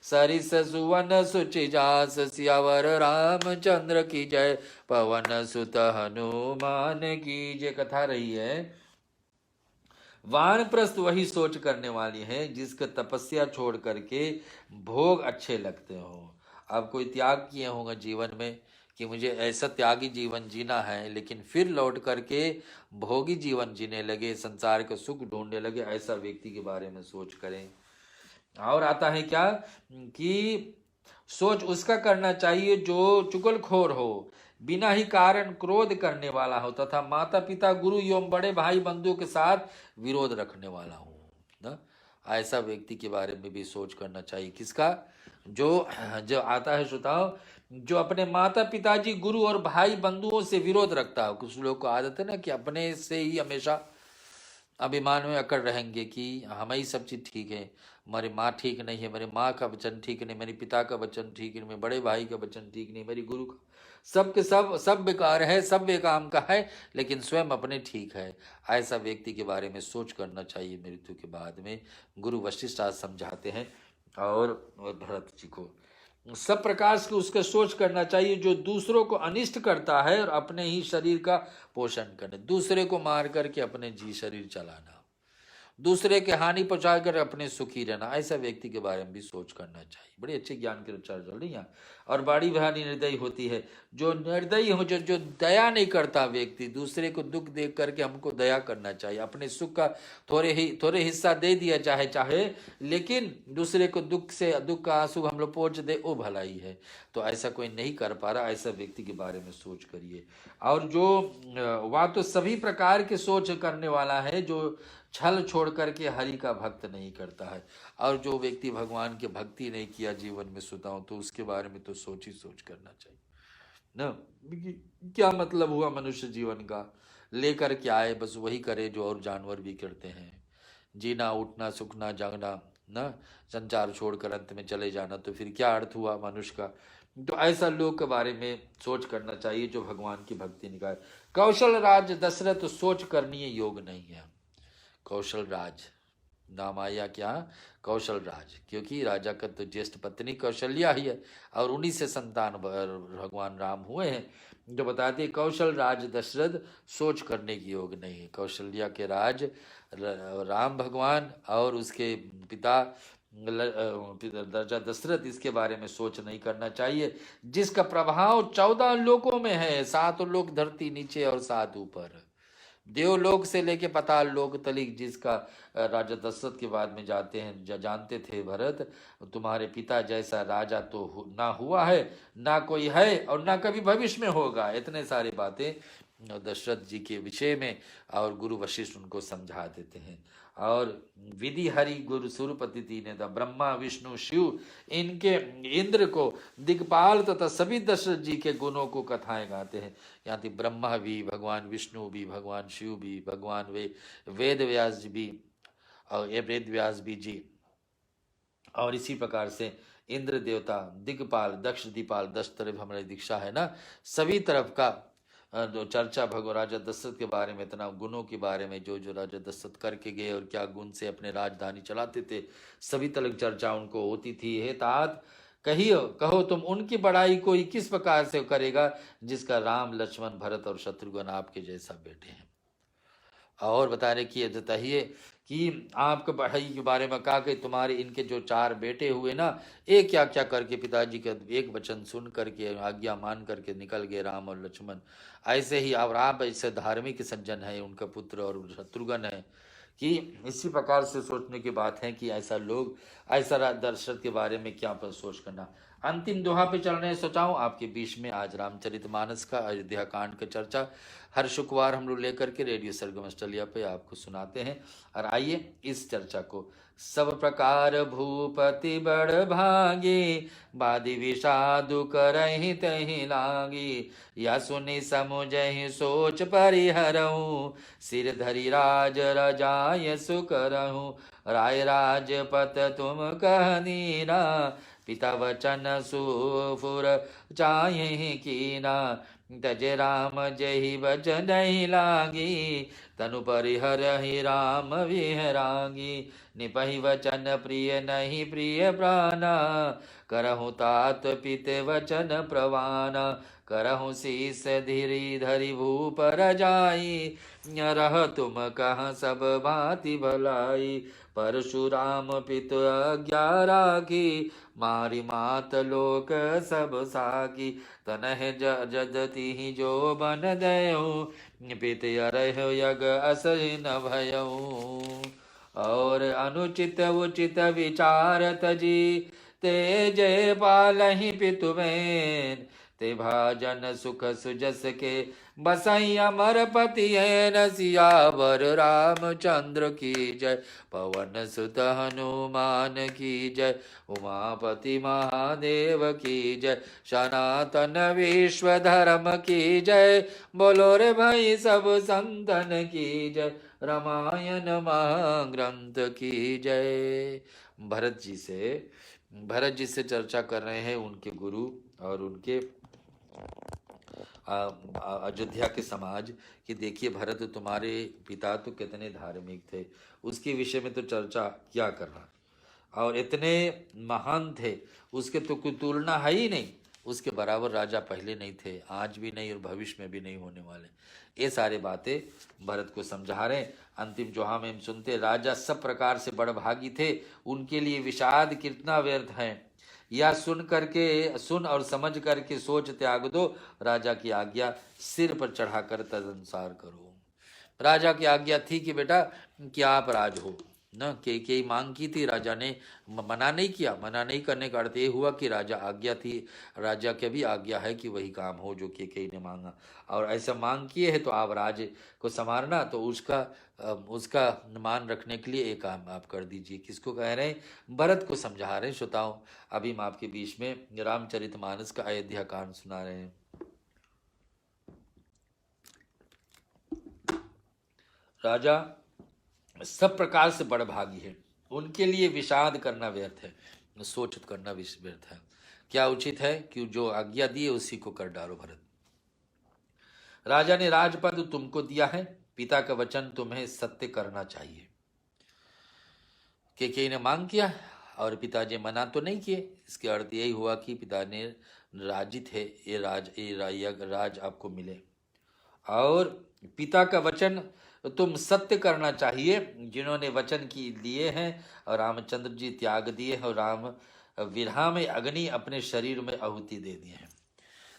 सरिस सुवन सुचि जास। सियावर रामचंद्र की जय, पवन सुत हनुमान की जय। कथा रही है वानप्रस्थ वही सोच करने वाली है जिसका तपस्या छोड़ करके भोग अच्छे लगते हो। अब कोई त्याग किए होंगे जीवन में कि मुझे ऐसा त्यागी जीवन जीना है, लेकिन फिर लौट करके भोगी जीवन जीने लगे, संसार का सुख ढूंढने लगे, ऐसा व्यक्ति के बारे में सोच करें। और आता है क्या कि सोच उसका करना चाहिए जो चुगलखोर हो, बिना ही कारण क्रोध करने वाला हो, तथा माता पिता गुरु एवं बड़े भाई बंधुओं के साथ विरोध रखने वाला हो ना। ऐसा व्यक्ति के बारे में भी सोच करना चाहिए। किसका? जो जो आता है श्रोताओ, जो अपने माता पिताजी गुरु और भाई बंधुओं से विरोध रखता हो। कुछ लोग को आदत है ना कि अपने से ही हमेशा अभिमान में अकड़ रहेंगे कि हमें ही सब चीज़ ठीक है, हमारी माँ ठीक नहीं है, मेरी माँ का वचन ठीक नहीं, मेरी पिता का वचन ठीक नहीं, मेरे बड़े भाई का वचन ठीक नहीं, मेरी गुरु का, सब के सब बेकार है, सब बेकाम का है, लेकिन स्वयं अपने ठीक है। ऐसा व्यक्ति के बारे में सोच करना चाहिए। मृत्यु के बाद में गुरु वशिष्ठ आज समझाते हैं और भरत जी को सब प्रकार से उसका सोच करना चाहिए जो दूसरों को अनिष्ट करता है और अपने ही शरीर का पोषण करने, दूसरे को मार करके अपने जी शरीर चलाना, दूसरे के हानि पहुंचा कर अपने सुखी रहना, ऐसा व्यक्ति के बारे में भी सोच करना चाहिए। बड़ी अच्छे ज्ञान की चर्चा चल रही है। और बड़ी भारी निर्दयी होती है, जो निर्दयी हो, जो दया नहीं करता व्यक्ति, दूसरे को दुख देख करके हमको दया करना चाहिए। अपने सुख का थोड़े हिस्सा दे दिया चाहे, लेकिन दूसरे को दुख का आंसू हम लोग पहुँच दे, वो भलाई है। तो ऐसा कोई नहीं कर पा रहा, ऐसा व्यक्ति के बारे में सोच करिए। और जो वह तो सभी प्रकार के सोच करने वाला है, जो छल छोड़ करके हरि का भक्त नहीं करता है। और जो व्यक्ति भगवान की भक्ति नहीं किया जीवन में सुताओ, तो उसके बारे में तो सोच ही सोच करना चाहिए ना, क्या मतलब हुआ मनुष्य जीवन का, लेकर के आए बस वही करे जो और जानवर भी करते हैं, जीना उठना सुखना जागना ना, संचार छोड़कर अंत में चले जाना, तो फिर क्या अर्थ हुआ मनुष्य का। तो ऐसा लोग के बारे में सोच करना चाहिए जो भगवान की भक्ति निकाय। कौशल राज दशरथ सोच करनी योग नहीं है। कौशल राज नाम आया क्या, कौशल राज, क्योंकि राजा का तो ज्येष्ठ पत्नी कौशल्या ही है और उन्हीं से संतान भगवान राम हुए हैं। जो बताते हैं कौशल राज दशरथ सोच करने की योग नहीं है। कौशल्या के राज राम भगवान और उसके पिता राजा दशरथ, इसके बारे में सोच नहीं करना चाहिए, जिसका प्रभाव 14 लोकों में है, 7 लोक धरती नीचे और 7 ऊपर, देवलोक से लेके पाताल लोक तलिक, जिसका राजा दशरथ के बाद में जाते हैं जानते थे भरत, तुम्हारे पिता जैसा राजा तो ना हुआ है, ना कोई है और ना कभी भविष्य में होगा। इतने सारे बातें दशरथ जी के विषय में और गुरु वशिष्ठ उनको समझा देते हैं। और विधि हरि गुरु सुरपति ने था, ब्रह्मा विष्णु शिव इनके इंद्र को दिक्पाल तथा सभी दशरथ जी के गुणों को कथाएं गाते हैं। यहाँ तक ब्रह्मा भी, भगवान विष्णु भी, भगवान शिव भी, भगवान वेद व्यास जी भी, और ये वेद व्यास भी जी, और इसी प्रकार से इंद्र देवता दिग्पाल दक्ष दीपाल 10 तरफ हमारी दीक्षा है ना, सभी तरफ का जो चर्चा भगवान राजा दशरथ के बारे में, इतना गुणों के बारे में जो जो राजा दशरथ करके गए और क्या गुण से अपने राजधानी चलाते थे, सभी तरह चर्चा उनको होती थी। हे तात कहियो कहो तुम उनकी बड़ाई कोई किस प्रकार से करेगा, जिसका राम लक्ष्मण भरत और शत्रुघ्न आपके जैसा बेटे हैं। और बताने की बताइए कि आपके पढ़ाई के बारे में कहा कि तुम्हारे इनके जो 4 बेटे हुए ना, एक क्या क्या करके पिताजी का एक वचन सुन करके आज्ञा मान करके निकल गए राम और लक्ष्मण। ऐसे ही अब आप ऐसे धार्मिक सज्जन है, उनका पुत्र और शत्रुघ्न है, कि इसी प्रकार से सोचने की बात है कि ऐसा लोग ऐसा दशरथ के बारे में क्या पर सोच करना। अंतिम दोहा पे चल रहे सोचाऊं आपके बीच में आज रामचरितमानस का अयोध्या कांड का चर्चा हर शुक्रवार हम लोग लेकर के रेडियो सरगम ऑस्ट्रेलिया पे आपको सुनाते हैं। और आइए इस चर्चा को, सब प्रकार भूपति बड़ भागे, बादि विषादु करहि तहि लागी, या सुनि समुझहि सोच परिहरहु, सिर धरि राज रजाय सुकरहु, राय राजपत तुम कहनीना, पिता वचन सुफुर चाहि कीना, तज राम जहि वचन लागी, तनु परिहरहि राम विहरागी, निपहि वचन प्रिय नहीं प्रिय प्राणा, करहु तात पित वचन प्रवाना, करहु शीस धीरी धरि भूप रजाई, रह तुम कह सब भांति भलाई, परशुराम पित आज्ञा राखी, मारी मात लोक सब साकी, तनह जदति जो बन दयो, पित अरह यग असहि न भयऊ, और अनुचित उचित विचार तजी, ते जय पालहि पितु बहन, ते भाजन सुख सुजस के बसई अमर पति है, सियावर रामचंद्र की जय, पवन सुत हनुमान की जय, उमापति महादेव की जय, सनातन विश्व धर्म की जय, बोलो रे भाई सब संतन की जय, रामायण महाग्रंथ की जय। भरत जी से चर्चा कर रहे हैं उनके गुरु और उनके अयोध्या के समाज कि देखिए भरत तुम्हारे पिता तो कितने धार्मिक थे, उसके विषय में तो चर्चा क्या करना, और इतने महान थे, उसके तो कोई तुलना है ही नहीं, उसके बराबर राजा पहले नहीं थे, आज भी नहीं और भविष्य में भी नहीं होने वाले। ये सारे बातें भरत को समझा रहे। अंतिम जोहा में हम सुनते, राजा सब प्रकार से बड़भागी थे, उनके लिए विषाद कितना व्यर्थ है, या सुन और समझ करके सोच त्याग दो, राजा की आज्ञा सिर पर चढ़ाकर तदनुसार करो। राजा की आज्ञा थी कि बेटा कि आप राज हो, न के मांग की थी, राजा ने मना नहीं किया। मना नहीं करने का अर्थ ये हुआ कि राजा आज्ञा थी, राजा की भी आज्ञा है कि वही काम हो जो के ने मांगा। और ऐसा मांग किए है तो आप राज्य को संवारना, तो उसका मान रखने के लिए एक काम आप कर दीजिए। किसको कह रहे हैं? भरत को समझा रहे हैं। श्रोताओं, अभी हम आपके बीच में रामचरितमानस का अयोध्या कांड सुना रहे हैं। राजा सब प्रकार से बड़भागी है, उनके लिए विषाद करना व्यर्थ है, सोच करना व्यर्थ है। क्या उचित है कि जो आज्ञा दिए उसी को कर डालो। भरत, राजा ने राजपद तुमको दिया है, पिता का वचन तुम्हें सत्य करना चाहिए। के ने मांग किया और पिताजी मना तो नहीं किए। इसके अर्थ यही हुआ कि पिता ने राजी थे ये राज आपको मिले। और पिता का वचन तुम सत्य करना चाहिए। जिन्होंने वचन की लिए हैं और रामचंद्र जी त्याग दिए हैं और राम विरहा में अग्नि अपने शरीर में आहुति दे दिए हैं।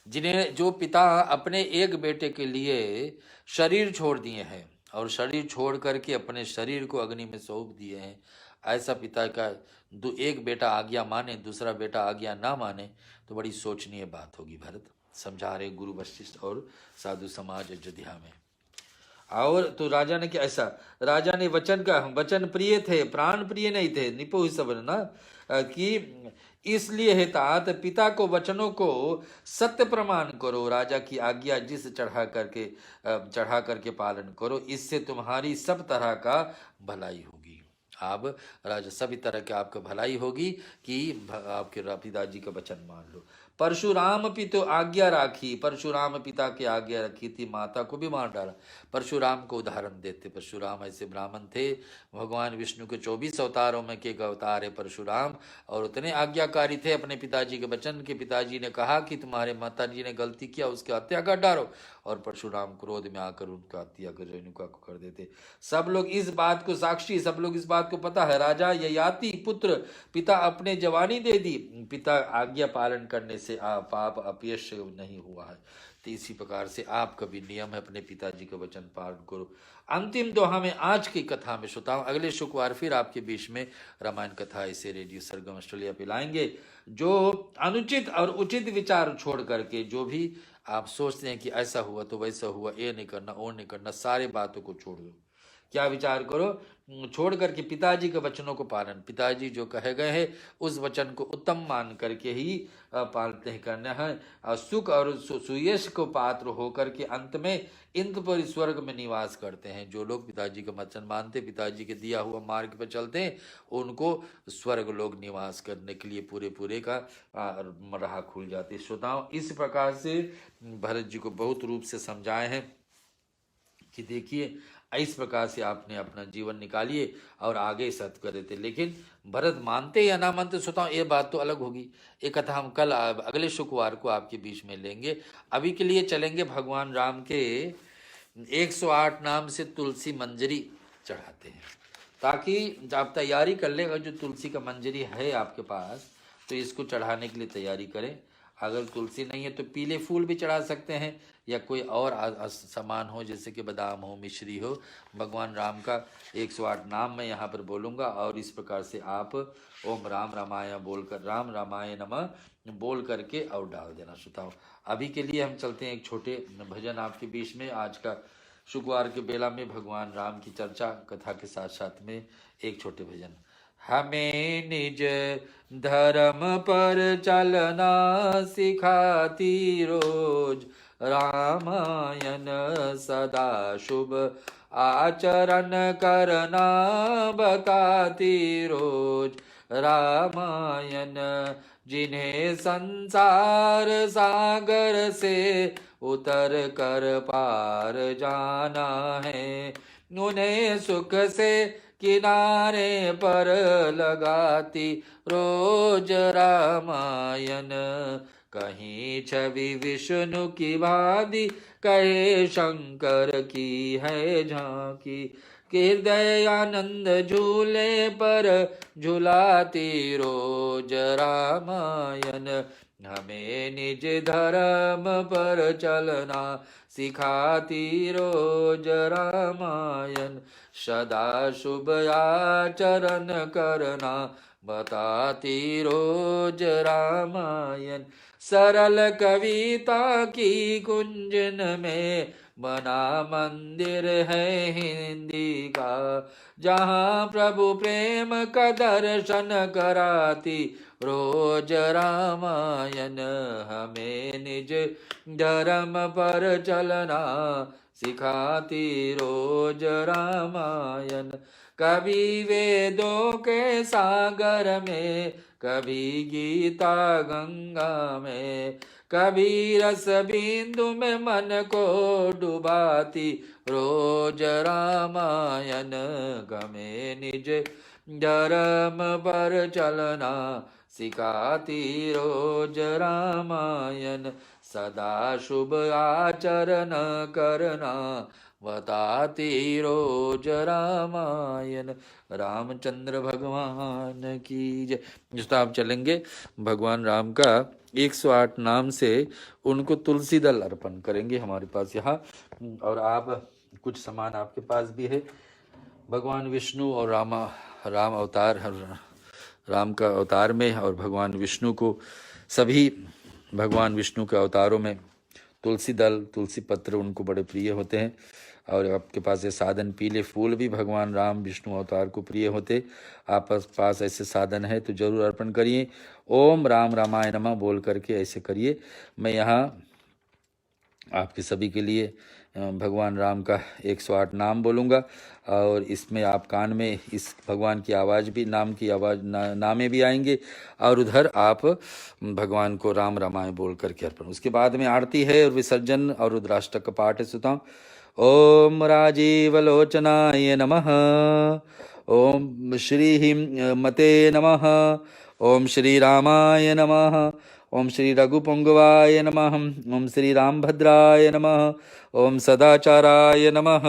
जिन्हें जो पिता अपने एक बेटे के लिए शरीर छोड़ दिए हैं और शरीर छोड़ करके अपने शरीर को अग्नि में सौंप दिए हैं, ऐसा पिता का एक बेटा आज्ञा माने, दूसरा बेटा आज्ञा ना माने, तो बड़ी सोचनीय बात होगी। भरत समझा रहे गुरु वशिष्ठ और साधु समाज अयोध्या में। और तो राजा ने क्या, ऐसा राजा ने वचन प्रिय थे, प्राण प्रिय नहीं थे। निपो सब ना कि इसलिए है तात पिता को वचनों को सत्य प्रमाण करो। राजा की आज्ञा जिस चढ़ा करके पालन करो, इससे तुम्हारी सब तरह का भलाई होगी। आप राजा सभी तरह के आपका भलाई होगी कि आपके पिताजी का वचन मान लो। परशुराम पिता आज्ञा राखी, परशुराम पिता की आज्ञा रखी थी, माता को भी मार डाला। परशुराम को उदाहरण देते, परशुराम ऐसे ब्राह्मण थे, भगवान विष्णु के 24 अवतारों में के अवतार है परशुराम, और उतने आज्ञाकारी थे अपने पिताजी के वचन के। पिताजी ने कहा कि तुम्हारे माता जी ने गलती किया, उसकी हत्या कर डालो, और परशुराम क्रोध में आकर उनका हत्या कर रेणुका को कर देते। सब लोग इस बात को साक्षी, सब लोग इस बात को पता है। राजा ययाति पुत्र पिता अपने जवानी दे दी, पिता आज्ञा पालन करने से पाप अपयश नहीं हुआ है। तो इसी प्रकार से आपका भी नियम है, अपने पिताजी का वचन पालन करो। अंतिम दोहा में आज की कथा में श्रोताओं, अगले शुक्रवार फिर आपके बीच में रामायण कथा इसे रेडियो सरगम ऑस्ट्रेलिया पे लाएंगे। जो अनुचित और उचित विचार छोड़ करके जो भी आप सोचते हैं कि ऐसा हुआ तो वैसा हुआ, ये नहीं करना वो नहीं करना, सारे बातों को छोड़ दो। क्या विचार करो? छोड़ करके पिताजी के वचनों को पालन, पिताजी जो कहे गए हैं उस वचन को उत्तम मान करके ही पालते हैं करना है। सुख और सुयश को पात्र होकर के अंत में इंद्रपुरी स्वर्ग में निवास करते हैं। जो लोग पिताजी का वचन मानते, पिताजी के दिया हुआ मार्ग पर चलते हैं, उनको स्वर्ग लोग निवास करने के लिए पूरे का राह खुल जाती है। श्रोताओं, इस प्रकार से भरत जी को बहुत रूप से समझाए हैं कि देखिए इस प्रकार से आपने अपना जीवन निकालिए और आगे सत्य कर देते। लेकिन भरत मानते या ना मानते श्रोताओं, ये बात तो अलग होगी। ये कथा हम कल अगले शुक्रवार को आपके बीच में लेंगे। अभी के लिए चलेंगे भगवान राम के 108 नाम से तुलसी मंजरी चढ़ाते हैं, ताकि आप तैयारी कर लें। जो तुलसी का मंजरी है आपके पास तो इसको चढ़ाने के लिए तैयारी करें। अगर तुलसी नहीं है तो पीले फूल भी चढ़ा सकते हैं, या कोई और सामान हो जैसे कि बादाम हो, मिश्री हो। भगवान राम का 108 नाम मैं यहाँ पर बोलूँगा, और इस प्रकार से आप ओम राम रामाय बोलकर, राम रामाय नमः बोल करके और डाल देना। श्रोताओं, अभी के लिए हम चलते हैं एक छोटे भजन आपके बीच में। आज का शुक्रवार के बेला में भगवान राम की चर्चा कथा के साथ साथ में एक छोटे भजन। हमें निज धर्म पर चलना सिखाती रोज, रामायण सदा शुभ आचरण करना बताती रोज। रामायण जिन्हें संसार सागर से उतर कर पार जाना है, उन्हें सुख से किनारे पर लगाती रोज रामायण। कहीं छवि विष्णु की भांति, कहे शंकर की है झांकी, कि हृदय आनंद झूले पर झुलाती रोज रामायण। हमें निज धर्म पर चलना सिखाती रोज रामायण। सदा शुभ आचरण करना बताती रोज रामायण। सरल कविता की कुंजन में बना मंदिर है हिंदी का, जहाँ प्रभु प्रेम का दर्शन कराती रोज रामायण। हमें निज धर्म पर चलना सिखाती रोज रामायण। कभी वेदों के सागर में, कभी गीता गंगा में, कभी रस बिंदु में मन को डुबाती रोज रामायण। गमे निज धर्म पर चलना सिखाती रोज रामायण। सदा शुभ आचरण करना बताती रोज रामायण। रामचंद्र भगवान की जय। जिसको आप चलेंगे भगवान राम का 108 नाम से उनको तुलसी दल अर्पण करेंगे हमारे पास यहाँ। और आप कुछ सामान आपके पास भी है। भगवान विष्णु और राम अवतार, राम का अवतार में, और भगवान विष्णु को सभी भगवान विष्णु के अवतारों में तुलसी दल, तुलसी पत्र उनको बड़े प्रिय होते हैं। और आपके पास ये साधन, पीले फूल भी भगवान राम विष्णु अवतार को प्रिय होते। आप पास ऐसे साधन है तो जरूर अर्पण करिए। ओम राम रामाय नमः बोल करके ऐसे करिए। मैं यहाँ आपके सभी के लिए भगवान राम का 108 नाम बोलूँगा, और इसमें आप कान में इस भगवान की आवाज़ भी, नाम की आवाज़ नामे भी आएंगे, और उधर आप भगवान को राम रामाय बोल करके अर्पण। उसके बाद में आरती है और विसर्जन और रुद्राष्टक का पाठ है। सुता ओम राजीवलोचनाय नमः, ओम श्री मते नमः, ओम श्री रामाय नमः, ओम श्री रघुपुंगवाय नमः, ओम श्री रामभद्राय नमः, ओम सदाचाराय नमः,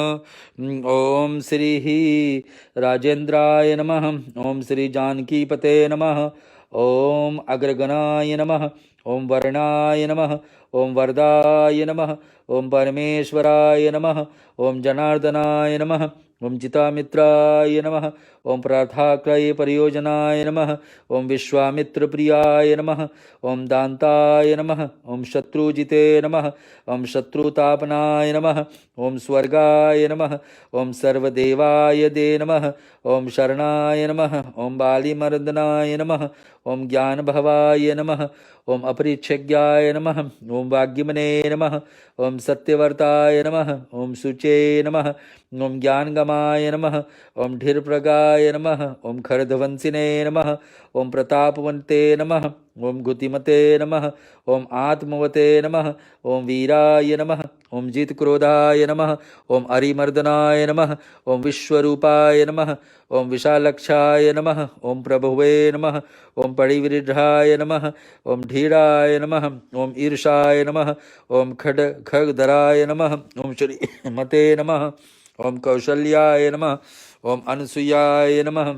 ओम श्री राजेंद्राय नमः, ओम श्री जानकीपते नमः, ओम अग्रगणाय नमः, ओम वर्णाय नमः, ओम वरदाय नमः, ओम परमेश्वराय नमः, ओम जनार्दनाय नमः, ओम चितामित्राय नमः, ओम प्रार्थाक्रय परियोजनाय नमः, ओम विश्वामित्र प्रियाय नमः, ओम दान्ताय नमः, ओम शत्रुजिते नमः, ओम शत्रुतापनाय नमः, ओम स्वर्गाय नमः, ओम सर्वदेवाय दे नमः, ओम शरणाय नमः, ओम बालीमर्दनाय नमः, ओम ज्ञानभवाय नमः, ओम अपरिच्छज्ञाय नमः, ओम वाग्यमने नमः, ओम सत्यवर्ताय नमः, ओम शुचे नमः, ओम ज्ञानगमाय नमः, ओम ढिरप्रगाय नमः, ओम खरध्वंसिने नमः, ओम प्रतापवन्ते नमः, ओम गुतिमते नमः, ओम आत्मवते नमः, ओम वीराय नमः, ओम जितक्रोधाय नमः, ओम अरिमर्दनाय नमः, ओम विश्वरूपाय नमः, ओम विशालक्षाय नमः, ओम प्रभुवे नमः, ओम परिवृढाय नमः, ओम धीराय नमः, ओम ईर्षाय नमः, ओम खड्गधराय नमः, ओम श्री मते नमः, ओम कौशल्याय नमः, ओम अनसुयाय नमः,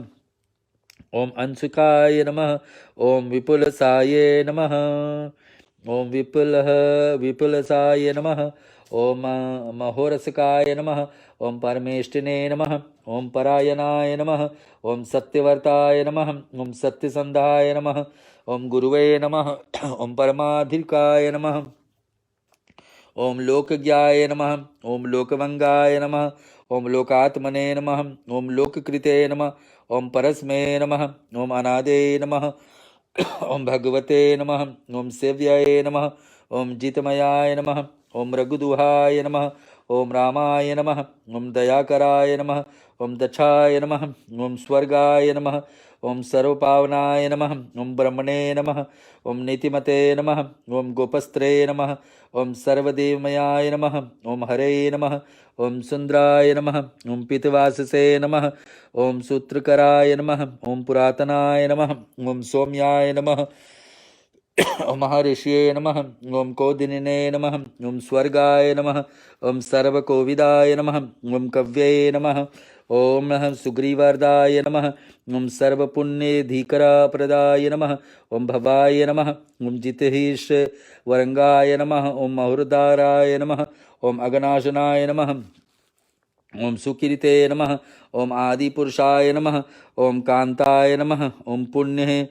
ओम अंशुकाय नमः, ओम विपुलसाय नमः, ओम विपुलसाय नमः, ओम महोरसकाय नमः, ओम परमेष्टिने नमः, ओम परायणाय नमः, ओम सत्यवर्ताय नमः, ओम सत्यसंधाय नमः, ओम गुरुवे नमः, ओम परमाधिकाय नमः, ओम लोकज्ञाय नमः, ओम लोकवंगाय नमः, ओम लोकात्मने नमः, ओम लोककृते नमः, ओम परस्मे नमः, ओम अनादे नमः, ओम भगवते नमः, ओम सेव्याय नमः, ओम जितमयाय नमः, ओम रघुदुहाय नमः, ओम रामाय नमः, ओम दयाकराय नमः, ओम दक्षाय नमः, ओम स्वर्गाय नमः, ओम सर्वपावनाय नमः, ओम ब्रह्मणे नमः, ओम नीतिमते नमः, ओम गोपस्त्रे नमः, ओम सर्वदेवमयाय नमः, ओम हरे नमः, ओम सुंदराय नमः, ओम पीतवाससे नमः, ओम सूत्रकराय नमः, ओम पुरातनाय नमः, ओम सौम्याय नमः, ओम महर्षिये नमः, ओम कोदिनिने नमः, ओम स्वर्गाय नमः, ओम सर्वकोविदाय नमः, ओम कव्ये नमः, ओम नमः सुग्रीवार्दाय नमः। ओम सर्वपुण्यधिकरप्रदाय नमः। ओम भवाय नमः। ओम जितहिष वरंगाय नमः। ओम महुरदाराय नमः। ओम अगनाशनाय नमः। ओम सुकीर्ते नमः। ओम आदिपुरुषाय नमः। ओम कांताय नमः। ओम पुण्य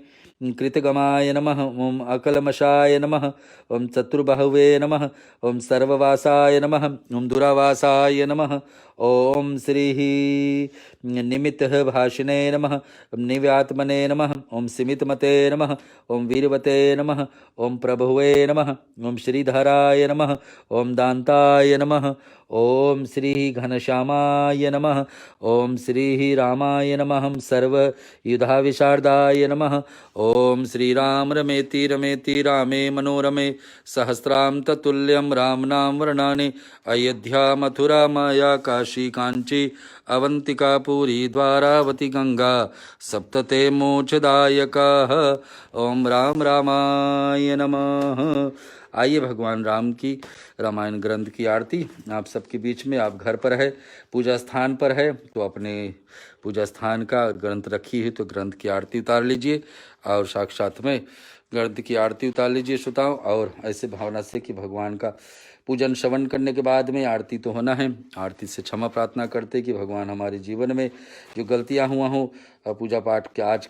कृतगमाय नमः। ओम अकलमशाय नमः। ओम चतुर्बाहुवे नमः। ओम सर्ववासाय नमः। ओम दुरावासाय नमः। ओम श्री निमित्तः भाषिणे नमः। ओम निव्यात्मने नमः। ओम सिमितमते नमः। ओम वीरवते नमः। ओम प्रभुवे नमः। ओम श्रीधराय नमः। ओम दान्ताय नमः। ओम श्री घनश्यामाय नमः। ओम श्री रामाय नमः। सर्वयुधाविशारदाय नमः। ओम श्री राम रमेति रमेति रामे मनोरमे सहस्राम ततुल्यम राम नाम वर्णानि अयोध्या मथुरा माया काशी कांची अवंतिका पुरी द्वारावती गंगा सप्तते मोक्षदायकाः। ओम राम रामाय नमः। आइए भगवान राम की रामायण ग्रंथ की आरती आप सबके बीच में। आप घर पर है, पूजा स्थान पर है, तो अपने पूजा स्थान का ग्रंथ रखी है तो ग्रंथ की आरती उतार लीजिए और साक्षात में ग्रंथ की आरती उतार लीजिए श्रोताओं। और ऐसे भावना से कि भगवान का पूजन श्रवण करने के बाद में आरती तो होना है, आरती से क्षमा प्रार्थना करते कि भगवान हमारे जीवन में जो गलतियां हुआ हों पूजा पाठ के आज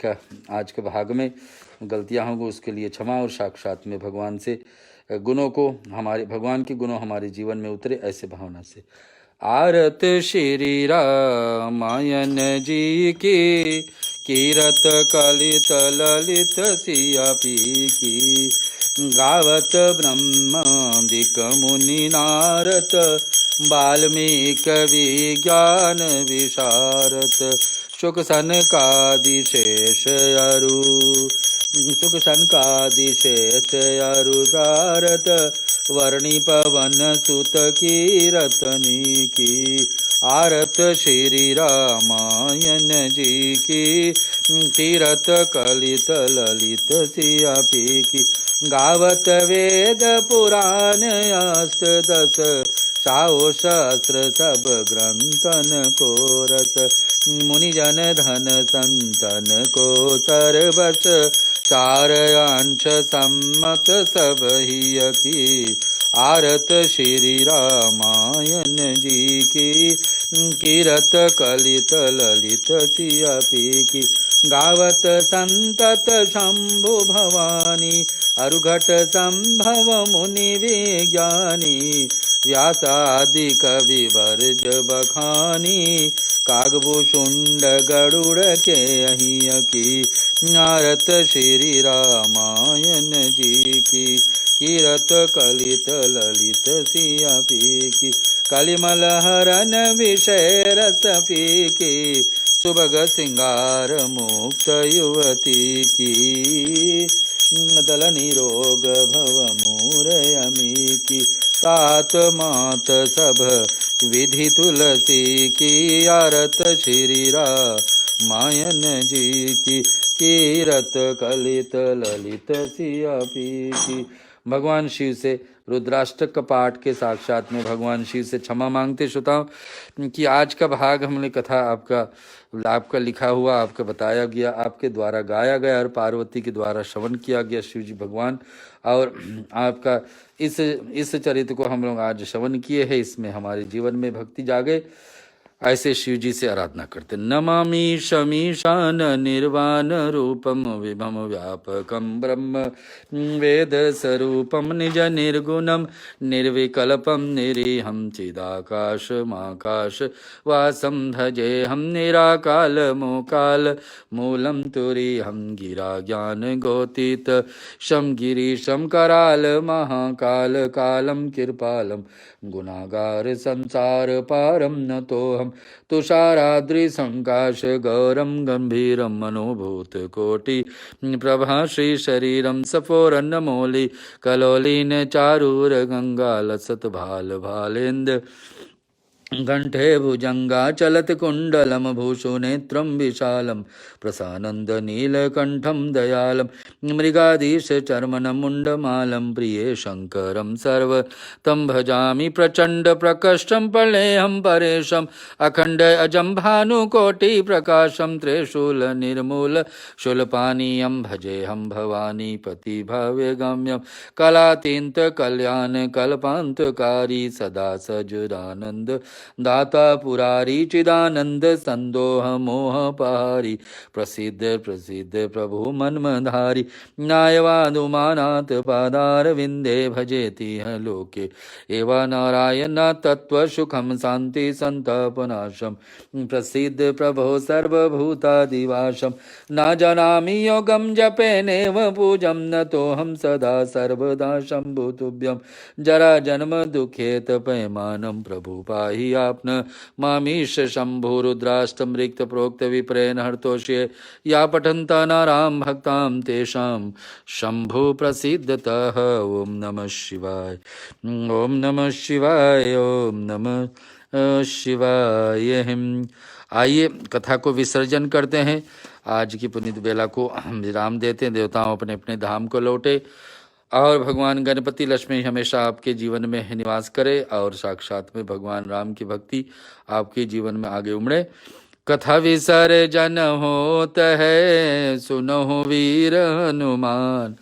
के भाग में गलतियां होंगी उसके लिए क्षमा, और साक्षात में भगवान से गुणों को हमारे भगवान के गुणों हमारे जीवन में उतरे ऐसे भावना से। आरत श्री रामायण जी की कीरत कलित ललित सिया पी की गावत ब्रह्मादिक मुनि नारद वाल्मीकि विज्ञान विशारद शुक सनकादिशेष अरु सुख सनकादिशेष अरुदारद वर्णि पवन सुत की रतनी की आरत श्री रामायण जी की तीरथ कलित ललित सिया पी की गावत वेद पुराण अष्टदश साओ सहस्र सब ग्रंथन को रस मुनिजन धन संतन को सर्वस चार अंश सम्मत सब ही की आरत श्री रामायण जी की कीरत कलित ललित सिया पी की गावत संतत शंभु भवानी अरुघट संभव मुनि विज्ञानी व्यासादि कवि वर्ज बखानी कागभूषुंड गरुड़ के अहिय की आरत श्री रामायण जी की कीरत कलित ललित सिया पी की कलिमल हरन विषय रस पी की सुभग सिंगार मुक्त युवती की दल निरोग भव मूरयमी की सात मात सब विधि तुलसी की आरत श्री रामायण जी की कीरत कलित ललित सिया पी की। भगवान शिव से रुद्राष्टक का पाठ के साक्षात में भगवान शिव से क्षमा मांगते श्रोताओं कि आज का भाग हमने कथा आपका लिखा हुआ आपका बताया गया, आपके द्वारा गाया गया और पार्वती के द्वारा श्रवण किया गया शिव जी भगवान, और आपका इस चरित्र को हम लोग आज श्रवण किए हैं। इसमें हमारे जीवन में भक्ति जागे, ऐसे शिव जी से आराधना करते। नमामि शमीशान निर्वाण रूपम विभम व्यापकम ब्रह्म वेद स्वरूपम निज निर्गुणम निर्विकल्पम निरीहम चिदाकाश माकाश वासम भजे हम निराकाल मोकाल मूलम तुरीहम गिरा ज्ञान गोतीत शम गिरीशम कराल महाकाल कालम कृपालम गुणागार संसार पारम न तो हम तुषाराद्रि संकाश गौरम गंभीरम मनोभूत कोटि प्रभा श्री शरीरम सफोरन्न मौली कलोलीन चारूर गंगा लसत भाल भालेन्द्र कंठे भुजङ्गाचलत्कुण्डलं भूषुनेत्रं विशालं प्रसानन्दनीलकण्ठं दयालं मृगाधीशचर्मणमुण्डमालं प्रिये शङ्करं सर्वतं भजामि प्रचण्डप्रकष्टं प्रलेहं परेशम् अखण्ड अजं भानुकोटिप्रकाशं त्रिशूलनिर्मूल शूलपानीयं भजेऽहं भवानीपतिभाव्यगम्यं कलातीन्तकल्याणकल्पान्तकारी सदा सजुरानन्द दाता पुरारी चिदानंद संदोह मोह पहारी प्रसिद्ध प्रसिद्ध प्रभु मन्मधारी नायवादुमानाथ पादार विंदे भजेति है लोके एवा नारायण तत्व सुखम शांति संतापनाशम प्रसिद्ध प्रभो सर्वभूतादिवासम न जानामि योगम जपेनेव पूजम न तो हम सदा सर्वदा शंभु तुभ्यम जरा जन्म दुखेत पैमानम प्रभु पाहि आपन मामीश शंभु रुद्राष्टम रिक्त प्रोक्त विप्रेण हर्तोष्ये या पठन्ता नाराम भक्ताम तेषाम शंभु प्रसिद्धतः ओम नमः शिवाय ओम नमः शिवाय ओम नमः शिवाय। आइए कथा को विसर्जन करते हैं। आज की पुनीत बेला को हम विराम देते हैं। देवताओं अपने अपने धाम को लौटे और भगवान गणपति लक्ष्मी हमेशा आपके जीवन में निवास करे और साक्षात में भगवान राम की भक्ति आपके जीवन में आगे उमड़े। कथा विसर्जन होत है सुनो वीर हनुमान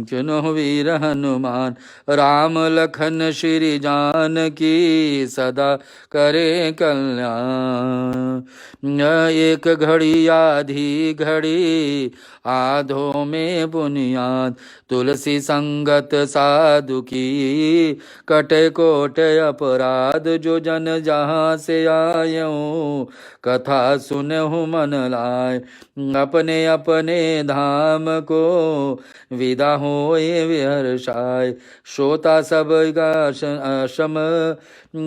सुनो वीर हनुमान राम लखन श्री जान की सदा करे कल्याण। एक घड़ी आधी घड़ी आधो में बुनियाद तुलसी संगत साधु की कटे कोट अपराध जो जन जहाँ से आयो कथा सुनहु मन लाए अपने अपने धाम को विदा होए विहर्षाय। श्रोता सब आश्रम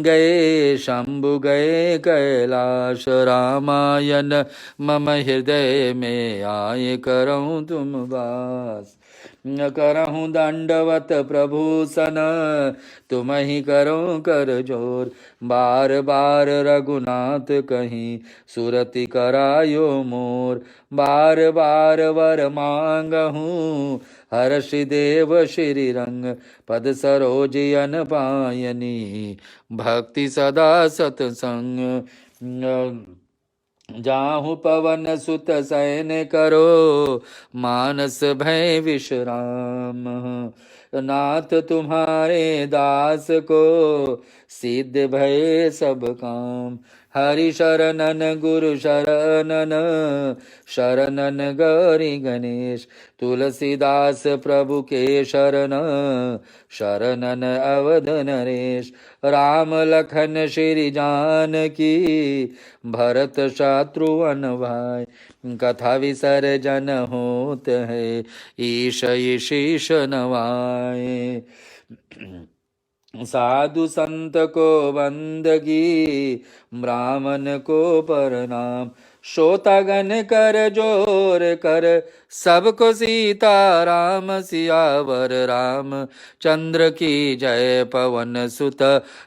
गए शंभु गए कैलाश रामायण मम हृदय में आए करऊं तुम वास। करहूँ दंडवत प्रभु सन तुम ही करो कर जोर बार बार रघुनाथ कहीं सुरति करायो मोर बार बार वर मांगहूँ हर्षि देव श्री रंग पद सरोजन पायनी भक्ति सदा सतसंग। जाहु पवन सुत सैन करो मानस भय विश्राम नाथ तुम्हारे दास को सिद्ध भय सब काम। हरि शरणन गुरु शरणन शरणन गौरी गणेश तुलसीदास प्रभु के शरण शरणन अवध नरेश। राम लखन श्री जान की भरत शत्रुघ्न भाई कथा विसर्जन होत है ईश शीश नवाए। साधु संत को बंदगी ब्राह्मण को प्रणाम श्रोतागण कर जोर कर सबको सीता राम सियावर राम चंद्र की जय पवन सुत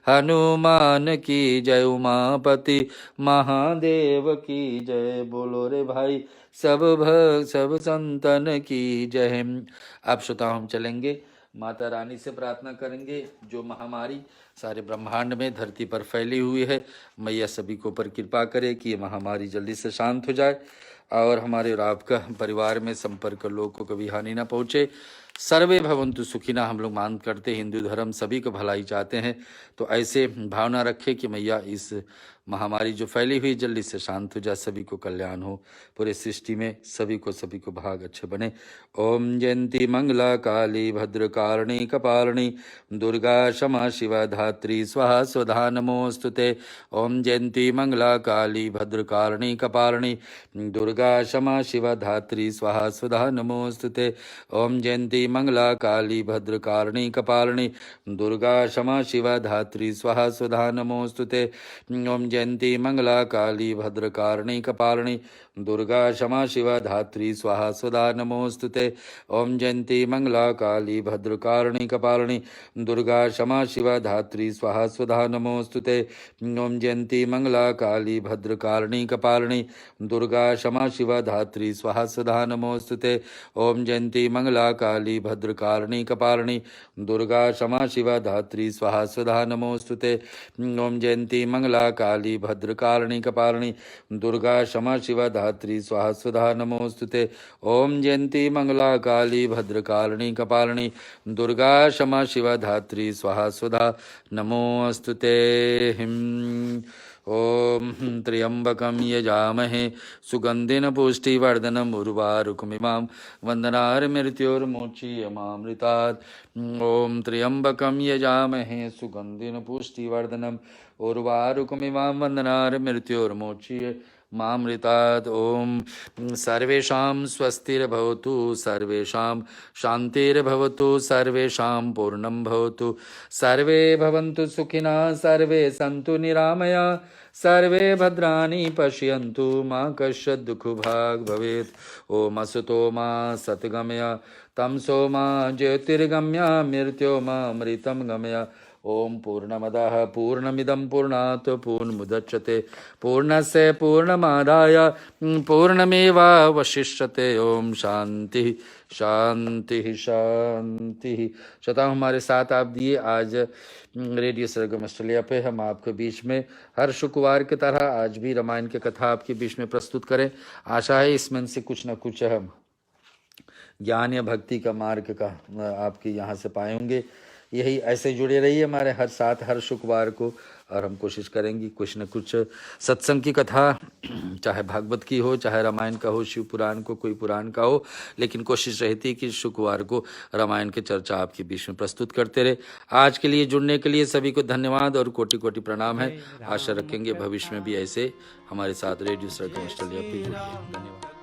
हनुमान की जय उमापति महादेव की जय। बोलो रे भाई सब संतन की जय। अब श्रोता हम चलेंगे माता रानी से प्रार्थना करेंगे जो महामारी सारे ब्रह्मांड में धरती पर फैली हुई है मैया सभी को पर कृपा करे कि ये महामारी जल्दी से शांत हो जाए और हमारे और आपका परिवार में संपर्क लोगों को कभी हानि ना पहुँचे। सर्वे भवन्तु सुखिना हम लोग मान करते हिंदू धर्म सभी को भलाई चाहते हैं तो ऐसे भावना रखें कि मैया इस महामारी जो फैली हुई जल्दी से शांत हो जाए सभी को कल्याण हो पूरे सृष्टि में सभी को भाग अच्छे बने। ओम जयंती मंगला काली भद्रकारिणी कपालिनी दुर्गा क्षमा शिवा धात्री स्वाहा स्वधा नमोस्तुते। ओम जयंती मंगला काली भद्रकारिणी कपालिनी दुर्गा क्षमा शिवा धात्री स्वाहा स्वधा नमोस्तुते। ओम जयंती मंगला काली भद्रकारिणी कपालिनी दुर्गा क्षमा शिवा धात्री स्वाहा स्वधा नमोस्तुते। ओम जयंती मंगला काली भद्रकारिणी कपालिनी दुर्गा क्षमा शिवा धात्री स्वाहा स्वधा नमोस्तुते। ओम जयंती मंगला काली भद्रकारिणी कपालिनी दुर्गा क्षमा शिवा धात्री स्वाहा स्वधा नमोस्तुते। ओम जयंती मंगला काली भद्रकारिणी कपालिनी दुर्गा क्षमा शिवा धात्री स्वाहा स्वधा नमोस्तुते। ओम जयंती मंगला काली भद्रकारिणी कपालिनी दुर्गा क्षमा शिवा धात्री स्वाहा स्वधा नमोस्तुते। ओम जयंती मंगला काली भद्रकारिणी कपालिनी दुर्गा क्षमा शिवा धात्री स्वाहा स्वधा नमोस्तुते। ओम जयंती मंगला काली भद्रकालिनी कपालिनी दुर्गा क्षमा शिवा धात्री स्वाहा स्वधा नमोस्तुते। ओम त्र्यंबकं यजामहे सुगंधिन पुष्टिवर्धनम् उर्वारुकमिमां वन्दनार्मृत्योर्मुच्यमामृतात्। ओम त्र्यंबकं यजामहे सुगंधिन पुष्टिवर्धनम् उर्वारुकमिमां वन्दनार्मृत्योर्मुच्यमामृतात्। ओम सर्वेषां स्वस्तिर्भवतु सर्वेषां शान्तिर्भवतु सर्वेषां पूर्णं भवतु सर्वे भवन्तु सुखिनः सर्वे सन्तु निरामया सर्वे भद्राणि पश्यन्तु मा कश्चित् दुःखभाग् भवेत्। ओम असतो मा सद्गमय तमसो मा ज्योतिर्गमय मृत्योर्मा अमृतं गमय। ओम पूर्णमदः पूर्णमिदं पूर्णात् पूर्णमुदच्यते पूर्णस्य पूर्णमादाय पूर्णमेवावशिष्यते। ओम शांति शांति शांति। श्रोताओं, हमारे साथ आप दिए आज रेडियो सरगम ऑस्ट्रेलिया पे हम आपके बीच में हर शुक्रवार की तरह आज भी रामायण की कथा आपके बीच में प्रस्तुत करें। आशा है इसमें से कुछ न कुछ हम ज्ञान या भक्ति का मार्ग का आपके यहाँ से पाए होंगे। यही ऐसे जुड़े रहिए हमारे हर साथ हर शुक्रवार को, और हम कोशिश करेंगे कुछ न कुछ सत्संग की कथा, चाहे भागवत की हो चाहे रामायण का हो, शिव पुराण को कोई पुराण का हो, लेकिन कोशिश रहती है कि शुक्रवार को रामायण की चर्चा आपके बीच में प्रस्तुत करते रहे। आज के लिए जुड़ने के लिए सभी को धन्यवाद और कोटि कोटि प्रणाम है। आशा रखेंगे भविष्य में भी ऐसे हमारे साथ रेडियो सरगम ऑस्ट्रेलिया पे जुड़िए। धन्यवाद।